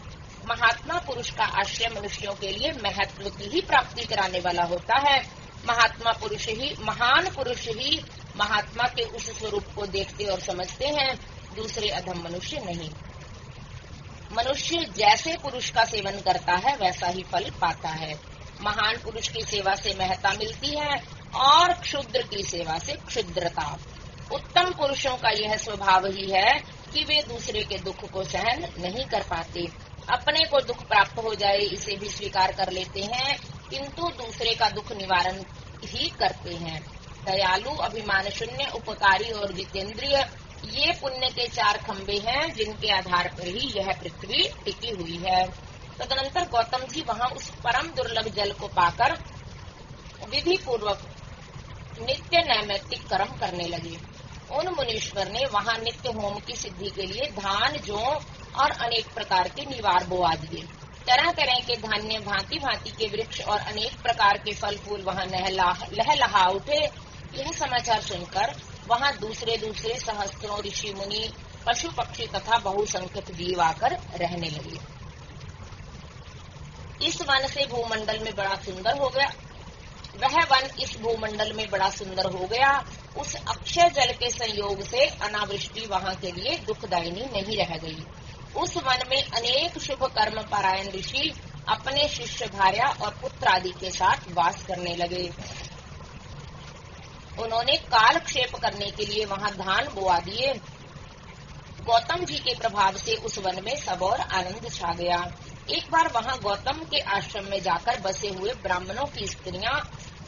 महात्मा पुरुष का आश्रय मनुष्यों के लिए महत्व की ही प्राप्ति कराने वाला होता है। महान पुरुष ही महात्मा के उस स्वरूप को देखते और समझते हैं, दूसरे अधम मनुष्य नहीं। मनुष्य जैसे पुरुष का सेवन करता है वैसा ही फल पाता है। महान पुरुष की सेवा से महत्ता मिलती है। और क्षुद्र की सेवा से क्षुद्रता। उत्तम पुरुषों का यह स्वभाव ही है कि वे दूसरे के दुख को सहन नहीं कर पाते। अपने को दुख प्राप्त हो जाए इसे भी स्वीकार कर लेते हैं, किंतु दूसरे का दुख निवारण ही करते हैं। दयालु, अभिमान शून्य, उपकारी और जितेंद्रिय, ये पुण्य के 4 खंबे हैं जिनके आधार पर ही यह पृथ्वी टिकी हुई है। तदनंतर गौतम जी वहाँ उस परम दुर्लभ जल को पाकर विधि पूर्वक नित्य नैमित्तिक कर्म करने लगे। उन मुनीश्वर ने वहाँ नित्य होम की सिद्धि के लिए धान, जौ और अनेक प्रकार के निवार बोआ दिए। तरह तरह के धान्य, भांति भांति के वृक्ष और अनेक प्रकार के फल फूल वहाँ लहलहा उठे। यह समाचार सुनकर वहाँ दूसरे दूसरे सहस्त्रों ऋषि मुनि, पशु पक्षी तथा बहुसंख्यक जीव आकर रहने लगे। इस वन से भूमंडल में बड़ा सुंदर हो गया वह वन इस भूमंडल में बड़ा सुंदर हो गया। उस अक्षय जल के संयोग से अनावृष्टि वहाँ के लिए दुखदायिनी नहीं रह गई। उस वन में अनेक शुभ कर्म परायण ऋषि अपने शिष्य, भार्या और पुत्र आदि के साथ वास करने लगे। उन्होंने कालक्षेप करने के लिए वहाँ धान बोआ दिए। गौतम जी के प्रभाव से उस वन में सब और आनंद छा गया। एक बार वहाँ गौतम के आश्रम में जाकर बसे हुए ब्राह्मणों की स्त्रियां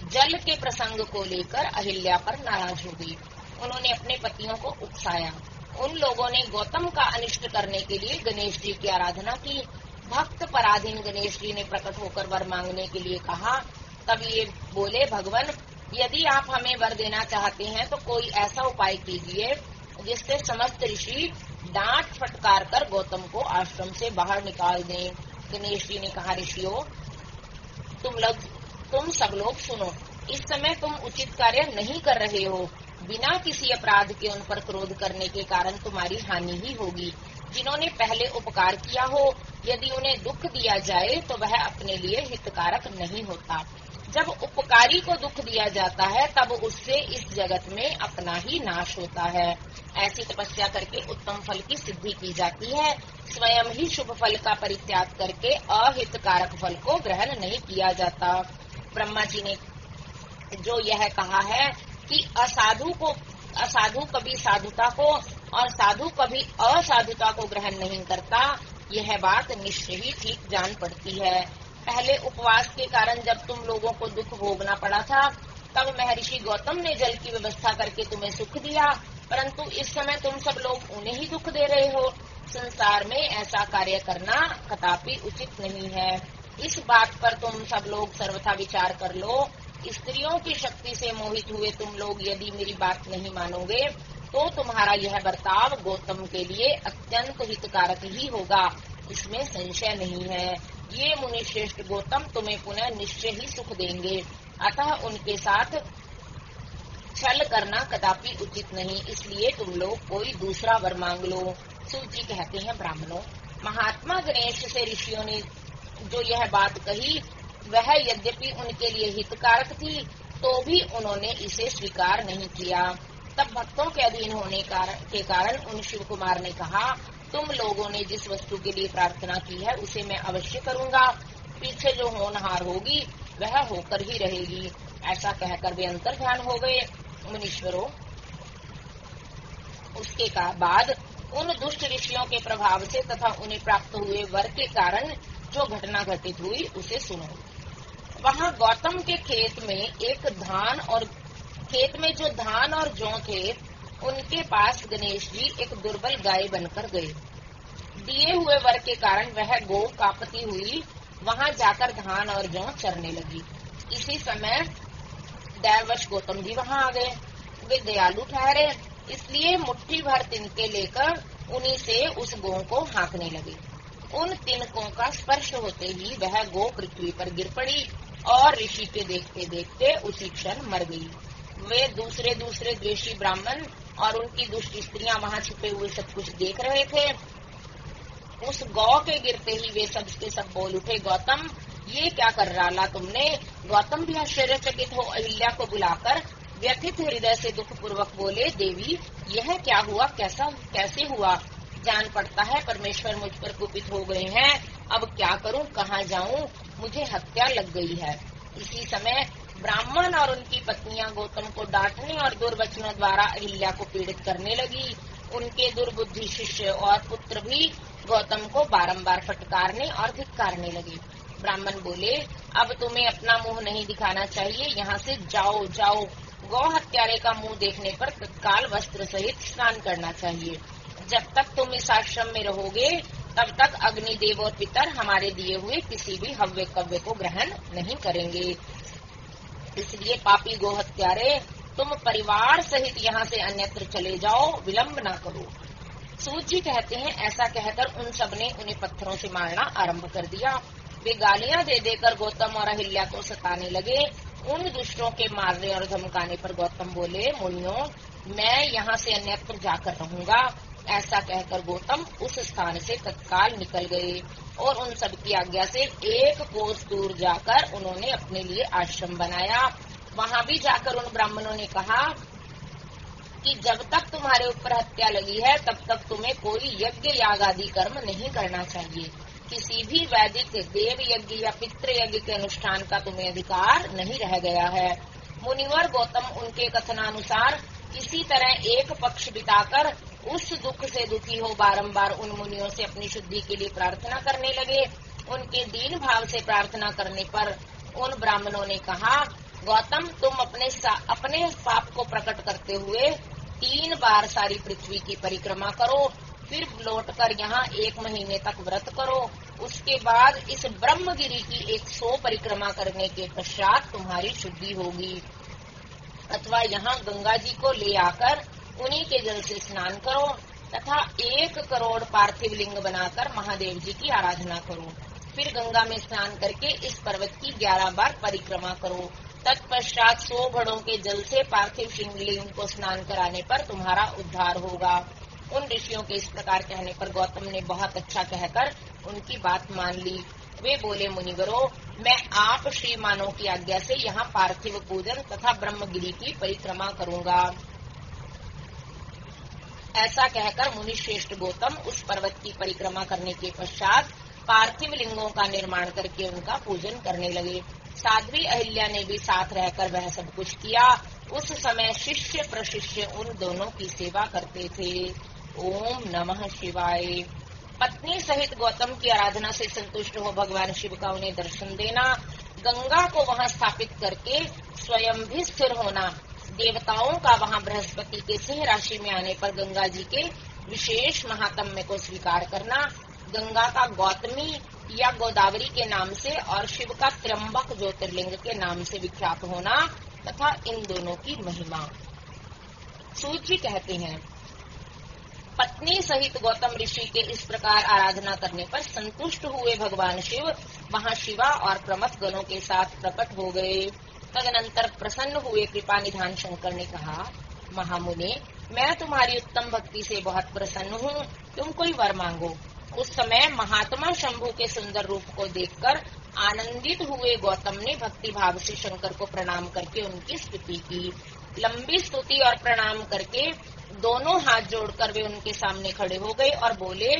जल के प्रसंग को लेकर अहिल्या पर नाराज हो गई। उन्होंने अपने पतियों को उकसाया। उन लोगों ने गौतम का अनिष्ट करने के लिए गणेश जी की आराधना की। भक्त पराधीन गणेश जी ने प्रकट होकर वर मांगने के लिए कहा। तब ये बोले, भगवान, यदि आप हमें वर देना चाहते हैं तो कोई ऐसा उपाय कीजिए जिससे समस्त ऋषि डांट फटकार कर गौतम को आश्रम से बाहर निकाल दें। गणेश जी ने कहा, ऋषियों, तुम सब लोग सुनो। इस समय तुम उचित कार्य नहीं कर रहे हो। बिना किसी अपराध के उन पर क्रोध करने के कारण तुम्हारी हानि ही होगी। जिन्होंने पहले उपकार किया हो, यदि उन्हें दुख दिया जाए तो वह अपने लिए हितकारक नहीं होता। जब उपकारी को दुख दिया जाता है तब उससे इस जगत में अपना ही नाश होता है। ऐसी तपस्या करके उत्तम फल की सिद्धि की जाती है। स्वयं ही शुभ फल का परित्याग करके अहितकारक फल को ग्रहण नहीं किया जाता। ब्रह्मा जी ने जो यह कहा है कि असाधु कभी साधुता को और साधु कभी असाधुता को ग्रहण नहीं करता, यह बात निश्चय ही ठीक जान पड़ती है। पहले उपवास के कारण जब तुम लोगों को दुख भोगना पड़ा था, तब महर्षि गौतम ने जल की व्यवस्था करके तुम्हें सुख दिया, परंतु इस समय तुम सब लोग उन्हें ही दुख दे रहे हो। संसार में ऐसा कार्य करना कदापि उचित नहीं है। इस बात पर तुम सब लोग सर्वथा विचार कर लो। स्त्रियों की शक्ति से मोहित हुए तुम लोग यदि मेरी बात नहीं मानोगे तो तुम्हारा यह बर्ताव गौतम के लिए अत्यंत हितकारक ही होगा, इसमें संशय नहीं है। ये मुनि श्रेष्ठ गौतम तुम्हें पुनः निश्चय ही सुख देंगे, अतः उनके साथ छल करना कदापि उचित नहीं। इसलिए तुम लोग कोई दूसरा वर मांग लो। सूची कहते हैं, ब्राह्मणों, महात्मा गणेश से ऋषियों ने जो यह बात कही वह यद्यपि उनके लिए हितकारक थी तो भी उन्होंने इसे स्वीकार नहीं किया। तब भक्तों के अधीन होने के कारण उन शिव कुमार ने कहा, तुम लोगों ने जिस वस्तु के लिए प्रार्थना की है उसे मैं अवश्य करूंगा। पीछे जो होनहार होगी वह होकर ही रहेगी। ऐसा कहकर वे अंतर ध्यान हो गए। मुनीश्वरों, उसके बाद उन दुष्ट ऋषियों के प्रभाव से तथा उन्हें प्राप्त हुए वर के कारण जो घटना घटित हुई उसे सुनो। वहाँ गौतम के खेत में जो धान और जौ थे, उनके पास गणेश जी एक दुर्बल गाय बनकर गए। दिए हुए वर के कारण वह गौ कांपती हुई वहाँ जाकर धान और जौ चरने लगी। इसी समय दैववश गौतम जी वहाँ आ गए। वे दयालु ठहरे, इसलिए मुट्ठी भर तिनके लेकर उन्हीं से उस गौ को हाँकने लगे। उन तिनकों का स्पर्श होते ही वह गौ पृथ्वी पर गिर पड़ी और ऋषि के देखते देखते उसी क्षण मर गई। वे दूसरे द्वेषी ब्राह्मण और उनकी दुष्ट स्त्रियां वहां छुपे हुए सब कुछ देख रहे थे। उस गौ के गिरते ही वे सब के सब बोल उठे, गौतम, ये क्या कर डाला तुमने? गौतम भी आश्चर्यचकित हो अहिल्या को बुलाकर व्यथित हृदय से दुख पूर्वक बोले, देवी, यह क्या हुआ? कैसे हुआ? जान पड़ता है परमेश्वर मुझ पर कुपित हो गए हैं। अब क्या करूं, कहाँ जाऊं? मुझे हत्या लग गई है। इसी समय ब्राह्मण और उनकी पत्नियां गौतम को डांटने और दुर्वचनों द्वारा अहिल्या को पीड़ित करने लगी। उनके दुर्बुद्धि शिष्य और पुत्र भी गौतम को बारंबार फटकारने और धिक्कारने लगे। ब्राह्मण बोले, अब तुम्हें अपना मुंह नहीं दिखाना चाहिए, यहाँ से जाओ जाओ। गौ हत्यारे का मुंह देखने पर तत्काल वस्त्र सहित स्नान करना चाहिए। जब तक तुम इस आश्रम में रहोगे तब तक अग्निदेव और पितर हमारे दिए हुए किसी भी हव्य कव्य को ग्रहण नहीं करेंगे। इसलिए पापी गो हत्यारे, तुम परिवार सहित यहाँ से अन्यत्र चले जाओ, विलंब न करो। सूत जी कहते हैं, ऐसा कहकर उन सब ने उन्हें पत्थरों से मारना आरंभ कर दिया। वे गालियां दे देकर गौतम और अहिल्या को सताने लगे। उन दुष्टों के मारने और धमकाने पर गौतम बोले, मुनियों, मैं यहाँ से अन्यत्र जाकर रहूंगा। ऐसा कहकर गौतम उस स्थान से तत्काल निकल गए और उन सब की आज्ञा से 1 कोस दूर जाकर उन्होंने अपने लिए आश्रम बनाया। वहाँ भी जाकर उन ब्राह्मणों ने कहा कि जब तक तुम्हारे ऊपर हत्या लगी है तब तक तुम्हें कोई यज्ञ याग आदि कर्म नहीं करना चाहिए। किसी भी वैदिक देव यज्ञ या पितृ यज्ञ के अनुष्ठान का तुम्हें अधिकार नहीं रह गया है। मुनिवर गौतम उनके कथनानुसार किसी तरह एक पक्ष बिताकर उस दुख से दुखी हो बारंबार उन मुनियों से अपनी शुद्धि के लिए प्रार्थना करने लगे। उनके दीन भाव से प्रार्थना करने पर उन ब्राह्मणों ने कहा, गौतम, तुम अपने पाप को प्रकट करते हुए 3 बार सारी पृथ्वी की परिक्रमा करो, फिर लौटकर यहाँ 1 महीने तक व्रत करो। उसके बाद इस ब्रह्मगिरि की 100 परिक्रमा करने के पश्चात तुम्हारी शुद्धि होगी। अथवा यहाँ गंगा जी को ले आकर उन्हीं के जल से स्नान करो तथा 1 करोड़ पार्थिव लिंग बनाकर महादेव जी की आराधना करो। फिर गंगा में स्नान करके इस पर्वत की 11 बार परिक्रमा करो। तत्पश्चात 100 घड़ों के जल से पार्थिव शिवलिंग को स्नान कराने पर तुम्हारा उद्धार होगा। उन ऋषियों के इस प्रकार कहने पर गौतम ने बहुत अच्छा कहकर उनकी बात मान ली। वे बोले, मुनिवरों, मैं आप श्रीमानों की आज्ञा से यहाँ पार्थिव पूजन तथा ब्रह्मगिरि की परिक्रमा करूंगा। ऐसा कहकर मुनि श्रेष्ठ गौतम उस पर्वत की परिक्रमा करने के पश्चात पार्थिव लिंगों का निर्माण करके उनका पूजन करने लगे। साध्वी अहिल्या ने भी साथ रहकर वह सब कुछ किया। उस समय शिष्य प्रशिष्य उन दोनों की सेवा करते थे। ओम नमः शिवाय। पत्नी सहित गौतम की आराधना से संतुष्ट हो भगवान शिव का उन्हें दर्शन देना, गंगा को वहां स्थापित करके स्वयं भी स्थिर होना, देवताओं का वहां बृहस्पति के सिंह राशि में आने पर गंगा जी के विशेष महात्म्य को स्वीकार करना, गंगा का गौतमी या गोदावरी के नाम से और शिव का त्र्यंबक ज्योतिर्लिंग के नाम से विख्यात होना तथा इन दोनों की महिमा। सूत जी कहते हैं, पत्नी सहित गौतम ऋषि के इस प्रकार आराधना करने पर संतुष्ट हुए भगवान शिव वहां शिवा और प्रमथ गणों के साथ प्रकट हो गए। तदनंतर प्रसन्न हुए कृपा निधान शंकर ने कहा, महामुने, मैं तुम्हारी उत्तम भक्ति से बहुत प्रसन्न हूँ, तुम कोई वर मांगो। उस समय महात्मा शंभु के सुंदर रूप को देखकर आनंदित हुए गौतम ने भक्ति भाव से शंकर को प्रणाम करके उनकी स्तुति की। लंबी स्तुति और प्रणाम करके दोनों हाथ जोड़कर वे उनके सामने खड़े हो गए और बोले,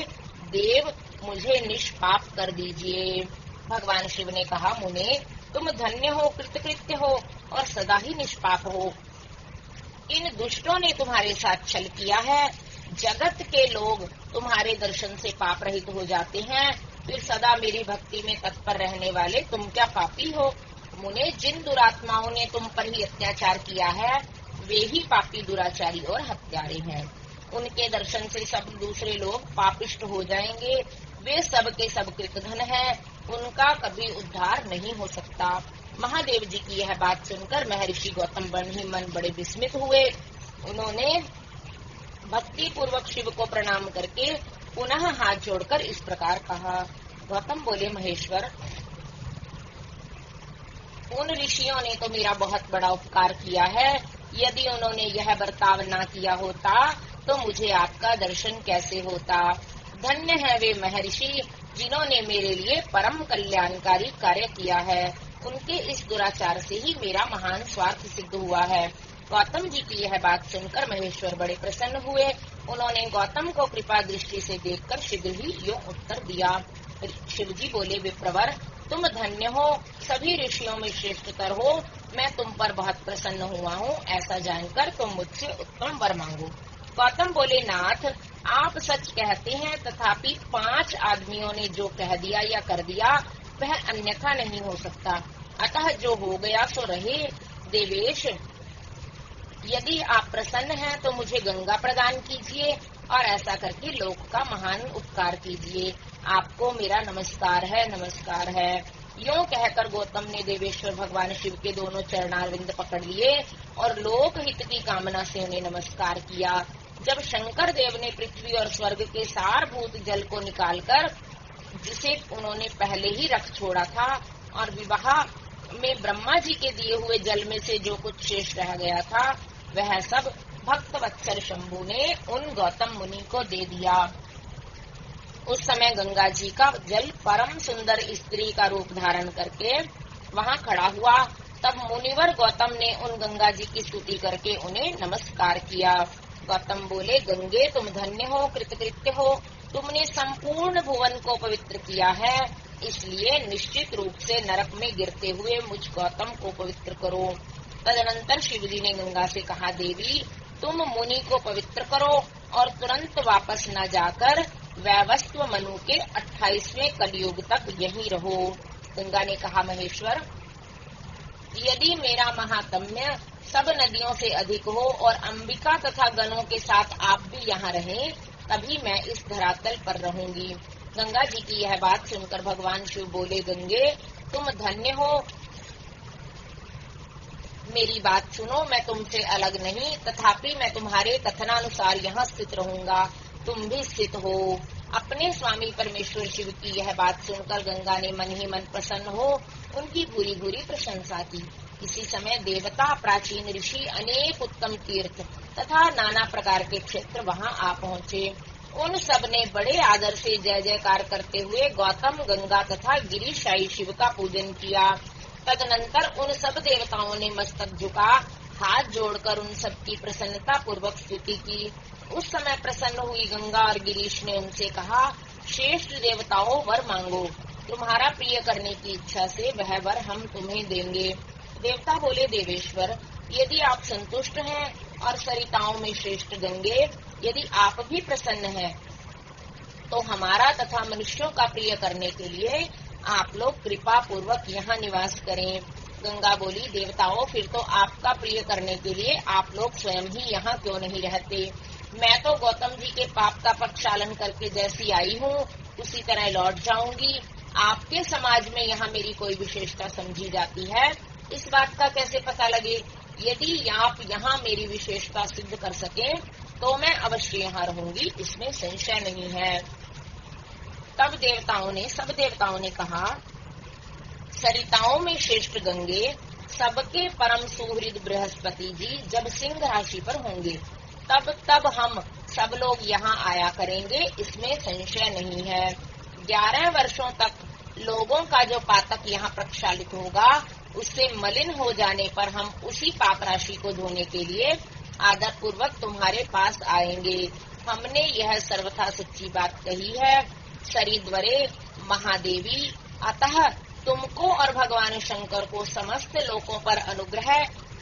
देव, मुझे निष्पाप कर दीजिए। भगवान शिव ने कहा, मुने, तुम धन्य हो, कृतकृत्य हो और सदा ही निष्पाप हो। इन दुष्टों ने तुम्हारे साथ छल किया है। जगत के लोग तुम्हारे दर्शन से पाप रहित हो जाते हैं, फिर सदा मेरी भक्ति में तत्पर रहने वाले तुम क्या पापी हो। मुने, जिन दुरात्माओं ने तुम पर ही अत्याचार किया है वे ही पापी, दुराचारी और हत्यारे हैं। उनके दर्शन से सब दूसरे लोग पापिष्ट हो जाएंगे। वे सब के सब कृतघ्न हैं, उनका कभी उद्धार नहीं हो सकता। महादेव जी की यह बात सुनकर महर्षि गौतम मन बड़े विस्मित हुए। उन्होंने भक्ति पूर्वक शिव को प्रणाम करके पुनः हाथ जोड़कर इस प्रकार कहा। गौतम बोले, महेश्वर, उन ऋषियों ने तो मेरा बहुत बड़ा उपकार किया है। यदि उन्होंने यह बर्ताव न किया होता तो मुझे आपका दर्शन कैसे होता। धन्य है वे महर्षि जिन्होंने मेरे लिए परम कल्याणकारी कार्य किया है। उनके इस दुराचार से ही मेरा महान स्वार्थ सिद्ध हुआ है। गौतम जी की यह बात सुनकर महेश्वर बड़े प्रसन्न हुए। उन्होंने गौतम को कृपा दृष्टि से देखकर शीघ्र ही यो उत्तर दिया। शिव जी बोले, विप्रवर, तुम धन्य हो, सभी ऋषियों में श्रेष्ठतर हो। मैं तुम पर बहुत प्रसन्न हुआ हूँ, ऐसा जानकर तुम मुझसे उत्तम वर मांगो। गौतम बोले, नाथ आप सच कहते हैं, तथापि 5 आदमियों ने जो कह दिया या कर दिया वह अन्यथा नहीं हो सकता, अतः जो हो गया सो रहे। देवेश, यदि आप प्रसन्न हैं तो मुझे गंगा प्रदान कीजिए और ऐसा करके लोक का महान उपकार कीजिए। आपको मेरा नमस्कार है, नमस्कार है। यूं कहकर गौतम ने देवेश्वर भगवान शिव के दोनों चरणारविंद पकड़ लिए और लोक हित की कामना से उन्हें नमस्कार किया। जब शंकर देव ने पृथ्वी और स्वर्ग के सारभूत जल को निकालकर, जिसे उन्होंने पहले ही रख छोड़ा था, और विवाह में ब्रह्मा जी के दिए हुए जल में से जो कुछ शेष रह गया था, वह सब भक्त वत्सल शंभु ने उन गौतम मुनि को दे दिया। उस समय गंगा जी का जल परम सुंदर स्त्री का रूप धारण करके वहां खड़ा हुआ। तब मुनिवर गौतम ने उन गंगा जी की स्तुति करके उन्हें नमस्कार किया। गौतम बोले, गंगे तुम धन्य हो, कृतकृत्य हो, तुमने संपूर्ण भुवन को पवित्र किया है, इसलिए निश्चित रूप से नरक में गिरते हुए मुझ गौतम को पवित्र करो। तदनंतर शिवजी ने गंगा से कहा, देवी तुम मुनि को पवित्र करो और तुरंत वापस न जाकर वैवस्व मनु के 28वें कलयुग तक यहीं रहो। गंगा ने कहा, महेश्वर यदि मेरा महात्म्य सब नदियों से अधिक हो और अंबिका तथा गणों के साथ आप भी यहाँ रहें, तभी मैं इस धरातल पर रहूंगी। गंगा जी की यह बात सुनकर भगवान शिव बोले, गंगे तुम धन्य हो, मेरी बात सुनो, मैं तुमसे अलग नहीं, तथापि मैं तुम्हारे कथनानुसार यहाँ स्थित रहूंगा, तुम भी स्थित हो। अपने स्वामी परमेश्वर शिव की यह बात सुनकर गंगा ने मन ही मन प्रसन्न हो उनकी भूरी भूरी प्रशंसा की। इसी समय देवता, प्राचीन ऋषि, अनेक उत्तम तीर्थ तथा नाना प्रकार के क्षेत्र वहां आ पहुँचे। उन सब ने बड़े आदर से जय जयकार करते हुए गौतम, गंगा तथा गिरिशाई शिव का पूजन किया। तदनंतर उन सब देवताओं ने मस्तक झुका, हाथ जोड़कर उन सब की प्रसन्नता पूर्वक स्तुति की। उस समय प्रसन्न हुई गंगा और गिरीश ने उनसे कहा, श्रेष्ठ देवताओं वर मांगो, तुम्हारा प्रिय करने की इच्छा से वह वर हम तुम्हें देंगे। देवता बोले, देवेश्वर यदि आप संतुष्ट हैं और सरिताओं में श्रेष्ठ गंगे यदि आप भी प्रसन्न हैं, तो हमारा तथा मनुष्यों का प्रिय करने के लिए आप लोग कृपा पूर्वक यहाँ निवास करें। गंगा बोली, देवताओं फिर तो आपका प्रिय करने के लिए आप लोग स्वयं ही यहाँ क्यों नहीं रहते। मैं तो गौतम जी के पाप का प्रक्षालन करके जैसी आई हूँ उसी तरह लौट जाऊंगी। आपके समाज में यहाँ मेरी कोई विशेषता समझी जाती है, इस बात का कैसे पता लगे। यदि आप यहाँ मेरी विशेषता सिद्ध कर सके तो मैं अवश्य यहाँ रहूंगी, इसमें संशय नहीं है। तब सब देवताओं ने कहा, सरिताओं में श्रेष्ठ गंगे, सबके परम सुहृद बृहस्पति जी जब सिंह राशि पर होंगे तब हम सब लोग यहाँ आया करेंगे, इसमें संशय नहीं है। 11 वर्षों तक लोगों का जो पातक यहाँ प्रक्षालित होगा, उससे मलिन हो जाने पर हम उसी पाप राशि को धोने के लिए आदर पूर्वक तुम्हारे पास आएंगे। हमने यह सर्वथा सच्ची बात कही है। सरिद्वरे महादेवी, अतः तुमको और भगवान शंकर को समस्त लोकों पर अनुग्रह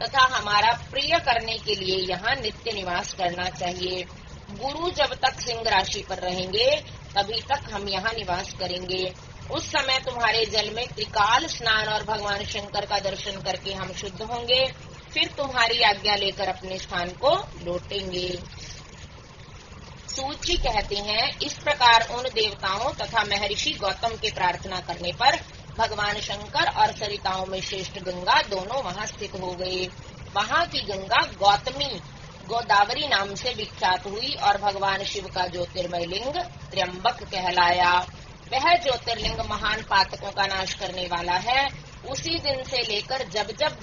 तथा हमारा प्रिय करने के लिए यहाँ नित्य निवास करना चाहिए। गुरु जब तक सिंह राशि पर रहेंगे तभी तक हम यहाँ निवास करेंगे। उस समय तुम्हारे जल में त्रिकाल स्नान और भगवान शंकर का दर्शन करके हम शुद्ध होंगे, फिर तुम्हारी आज्ञा लेकर अपने स्थान को लौटेंगे। सूत जी कहते हैं, इस प्रकार उन देवताओं तथा महर्षि गौतम के प्रार्थना करने पर भगवान शंकर और सरिताओं में श्रेष्ठ गंगा दोनों वहां स्थित हो गए। वहां की गंगा गौतमी गोदावरी नाम से विख्यात हुई और भगवान शिव का ज्योतिर्मय लिंग त्र्यंबक कहलाया। वह ज्योतिर्लिंग महान पातकों का नाश करने वाला है। उसी दिन से लेकर जब जब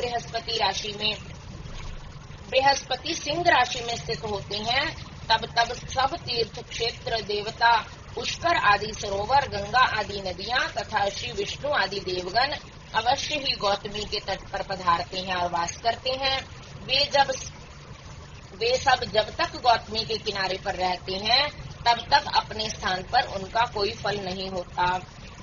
बृहस्पति सिंह राशि में स्थित होते हैं, तब तब सब तीर्थ क्षेत्र, देवता, पुष्कर आदि सरोवर, गंगा आदि नदियां तथा श्री विष्णु आदि देवगण अवश्य ही गौतमी के तट पर पधारते हैं और वास करते हैं। वे सब जब तक गौतमी के किनारे पर रहते हैं तब तक अपने स्थान पर उनका कोई फल नहीं होता।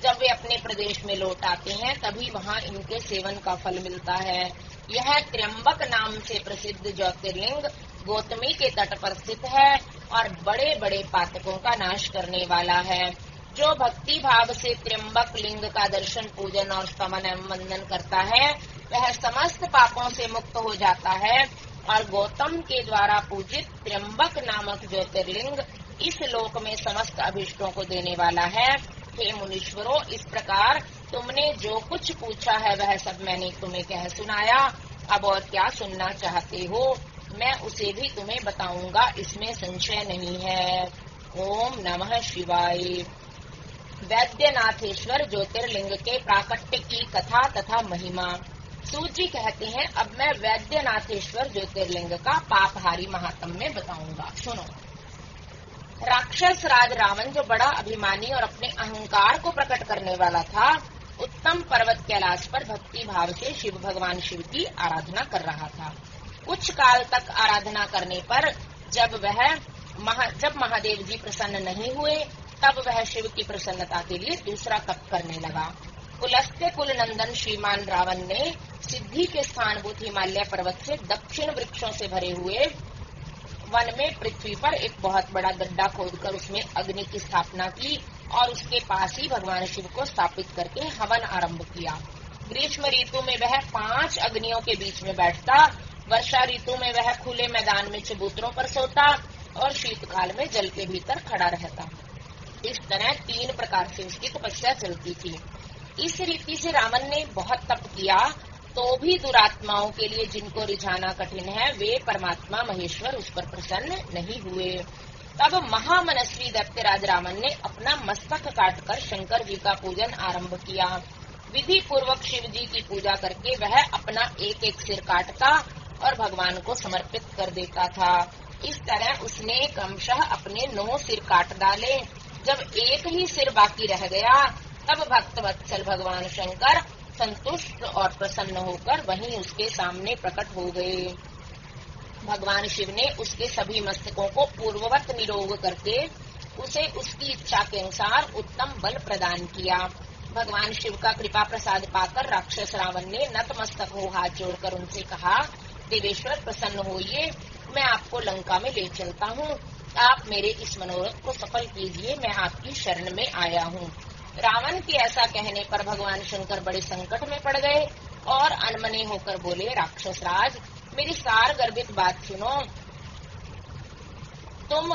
जब वे अपने प्रदेश में लौट आते हैं तभी वहाँ इनके सेवन का फल मिलता है। यह त्र्यंबक नाम से प्रसिद्ध ज्योतिर्लिंग गौतमी के तट पर स्थित है और बड़े बड़े पातकों का नाश करने वाला है। जो भक्ति भाव से त्र्यंबक लिंग का दर्शन, पूजन और स्तमन एवं वंदन करता है वह समस्त पापों से मुक्त हो जाता है और गौतम के द्वारा पूजित त्र्यंबक नामक ज्योतिर्लिंग इस लोक में समस्त अभीष्टों को देने वाला है। हे मुनीश्वरों, इस प्रकार तुमने जो कुछ पूछा है वह सब मैंने तुम्हें कह सुनाया। अब और क्या सुनना चाहते हो, मैं उसे भी तुम्हें बताऊंगा, इसमें संशय नहीं है। ओम नमः शिवाय। वैद्यनाथेश्वर ज्योतिर्लिंग के प्राकट्य की कथा तथा महिमा। सूत जी कहते हैं, अब मैं वैद्यनाथेश्वर ज्योतिर्लिंग का पापहारी महात्म्य बताऊंगा, सुनो। राक्षस राज रावण, जो बड़ा अभिमानी और अपने अहंकार को प्रकट करने वाला था, उत्तम पर्वत कैलाश पर भक्ति भाव से शिव भगवान शिव की आराधना कर रहा था। कुछ काल तक आराधना करने पर जब महादेव जी प्रसन्न नहीं हुए, तब वह शिव की प्रसन्नता के लिए दूसरा तप करने लगा। पुलस्त्य कुल नंदन श्रीमान रावण ने सिद्धि के स्थानभूत हिमालय पर्वत से दक्षिण वृक्षों से भरे हुए वन में पृथ्वी पर एक बहुत बड़ा गड्ढा खोदकर उसमें अग्नि की स्थापना की और उसके पास ही भगवान शिव को स्थापित करके हवन आरंभ किया। ग्रीष्म ऋतु में वह 5 अग्नियों के बीच में बैठता, वर्षा ऋतु में वह खुले मैदान में चबूतरों पर सोता और शीतकाल में जल के भीतर खड़ा रहता। इस तरह 3 प्रकार से उसकी तपस्या चलती थी। इस रीति से रावण ने बहुत तप किया, तो भी दुरात्माओं के लिए जिनको रिझाना कठिन है, वे परमात्मा महेश्वर उस पर प्रसन्न नहीं हुए। तब महामनस्वी दैत्यराज रावण ने अपना मस्तक काटकर शंकर जी का पूजन आरंभ किया। विधि पूर्वक शिव जी की पूजा करके वह अपना एक एक सिर काटता और भगवान को समर्पित कर देता था। इस तरह उसने क्रमशः अपने 9 सिर काट डाले। जब एक ही सिर बाकी रह गया, तब भक्त वत्सल भगवान शंकर संतुष्ट और प्रसन्न होकर वहीं उसके सामने प्रकट हो गए। भगवान शिव ने उसके सभी मस्तकों को पूर्ववत निरोग करके उसे उसकी इच्छा के अनुसार उत्तम बल प्रदान किया। भगवान शिव का कृपा प्रसाद पाकर राक्षस रावण ने नतमस्तक हो हाथ जोड़कर उनसे कहा, देवेश्वर प्रसन्न होइए, मैं आपको लंका में ले चलता हूँ। आप मेरे इस मनोरथ को सफल कीजिए, मैं आपकी शरण में आया हूँ। रावण के ऐसा कहने पर भगवान शंकर बड़े संकट में पड़ गए और अनमने होकर बोले, राक्षस राज, मेरी सार गर्भित बात सुनो। तुम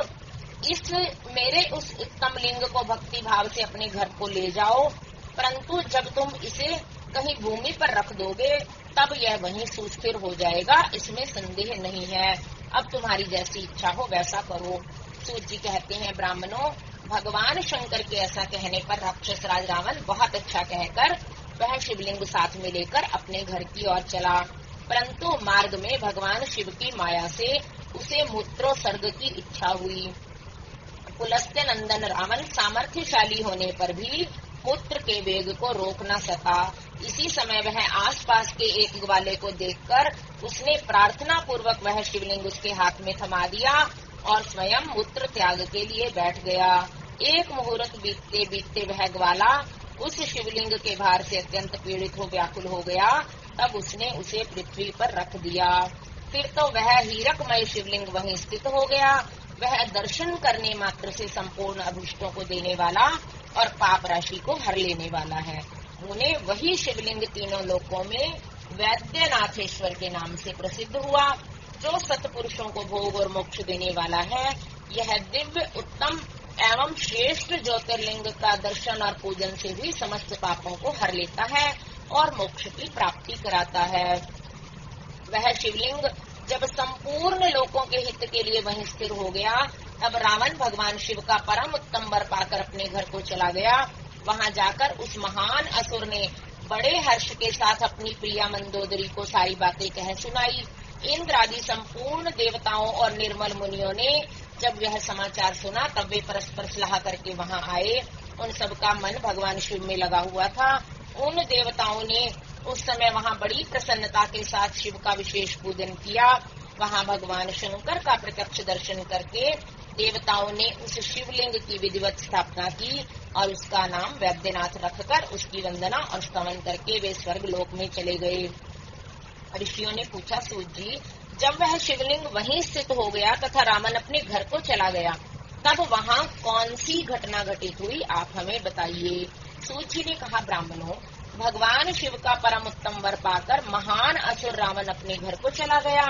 मेरे उस उत्तम लिंग को भक्ति भाव से अपने घर को ले जाओ, परंतु जब तुम इसे कहीं भूमि पर रख दोगे तब यह वहीं सुस्थिर हो जाएगा, इसमें संदेह नहीं है। अब तुम्हारी जैसी इच्छा हो वैसा करो। सूत जी कहते हैं, ब्राह्मणों, भगवान शंकर के ऐसा कहने पर राक्षस राज रावण बहुत अच्छा कहकर वह शिवलिंग साथ में लेकर अपने घर की ओर चला, परंतु मार्ग में भगवान शिव की माया से उसे मूत्रोत्सर्ग की इच्छा हुई। पुलस्त्य नंदन रावण सामर्थ्यशाली होने पर भी मूत्र के वेग को रोक न सका। इसी समय वह आसपास के एक ग्वाले को देखकर उसने प्रार्थना पूर्वक वह शिवलिंग उसके हाथ में थमा दिया और स्वयं मूत्र त्याग के लिए बैठ गया। एक मुहूर्त बीतते बीतते वह ग्वाला उस शिवलिंग के भार से अत्यंत पीड़ित हो व्याकुल हो गया। तब उसने उसे पृथ्वी पर रख दिया। फिर तो वह हीरकमय शिवलिंग वहीं स्थित हो गया। वह दर्शन करने मात्र से संपूर्ण अभिष्टों को देने वाला और पाप राशि को हर लेने वाला है। उन्हें वही शिवलिंग तीनों लोकों में वैद्यनाथेश्वर के नाम से प्रसिद्ध हुआ, जो सत्पुरुषों को भोग और मोक्ष देने वाला है। यह दिव्य उत्तम एवं श्रेष्ठ ज्योतिर्लिंग का दर्शन और पूजन से भी समस्त पापों को हर लेता है और मोक्ष की प्राप्ति कराता है। वह शिवलिंग जब संपूर्ण लोकों के हित के लिए वहीं स्थिर हो गया, तब रावण भगवान शिव का परम उत्तम वर पाकर अपने घर को चला गया। वहां जाकर उस महान असुर ने बड़े हर्ष के साथ अपनी प्रिया मंदोदरी को सारी बातें कह सुनाई। इंद्र आदि संपूर्ण देवताओं और निर्मल मुनियों ने जब यह समाचार सुना, तब वे परस्पर सलाह करके वहां आए। उन सबका मन भगवान शिव में लगा हुआ था। उन देवताओं ने उस समय वहां बड़ी प्रसन्नता के साथ शिव का विशेष पूजन किया। वहां भगवान शंकर का प्रत्यक्ष दर्शन करके देवताओं ने उस शिवलिंग की विधिवत स्थापना की और उसका नाम वैद्यनाथ रखकर उसकी वंदना और स्तवन करके वे स्वर्ग लोक में चले गए। ऋषियों ने पूछा, सूत जी, जब वह शिवलिंग वहीं स्थित हो गया तथा रावण अपने घर को चला गया, तब वहाँ कौन सी घटना घटित हुई, आप हमें बताइए। सूत जी ने कहा, ब्राह्मणों, भगवान शिव का परम उत्तम वर पाकर महान असुर रावण अपने घर को चला गया।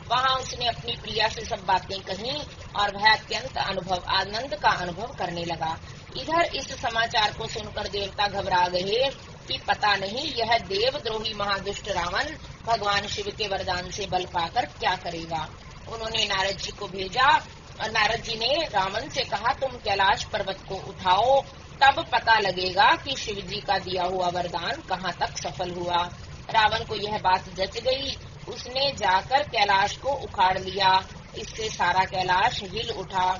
वहाँ उसने अपनी प्रिया से सब बातें कही और वह अत्यंत आनंद का अनुभव करने लगा। इधर इस समाचार को सुनकर देवता घबरा गए कि पता नहीं यह देवद्रोही महादुष्ट रावण भगवान शिव के वरदान से बल पाकर क्या करेगा। उन्होंने नारद जी को भेजा और नारद जी ने रावण से कहा, तुम कैलाश पर्वत को उठाओ, तब पता लगेगा कि शिव जी का दिया हुआ वरदान कहाँ तक सफल हुआ। रावण को यह बात जच गई। उसने जाकर कैलाश को उखाड़ लिया। इससे सारा कैलाश हिल उठा।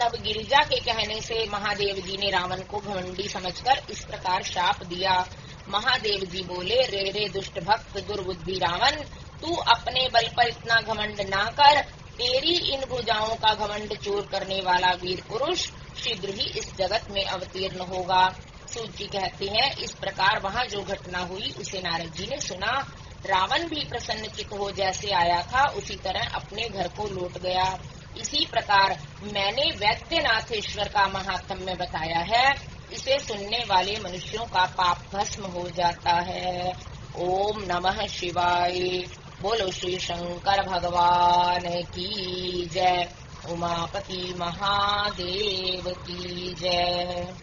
तब गिरिजा के कहने से महादेव जी ने रावण को घमंडी समझकर इस प्रकार शाप दिया। महादेव जी बोले, रे दुष्ट भक्त दुर्बुद्धि रावण, तू अपने बल पर इतना घमंड ना कर। तेरी इन भुजाओं का घमंड चूर करने वाला वीर पुरुष शीघ्र ही इस जगत में अवतीर्ण होगा। सूत जी कहते हैं, इस प्रकार वहाँ जो घटना हुई उसे नारद जी ने सुना। रावण भी प्रसन्नचित्त हो जैसे आया था उसी तरह अपने घर को लौट गया। इसी प्रकार मैंने वैद्यनाथेश्वर का महात्म्य बताया है। इसे सुनने वाले मनुष्यों का पाप भस्म हो जाता है। ओम नमः शिवाय। बोलो श्री शंकर भगवान की जय। उमापति महादेव की जय।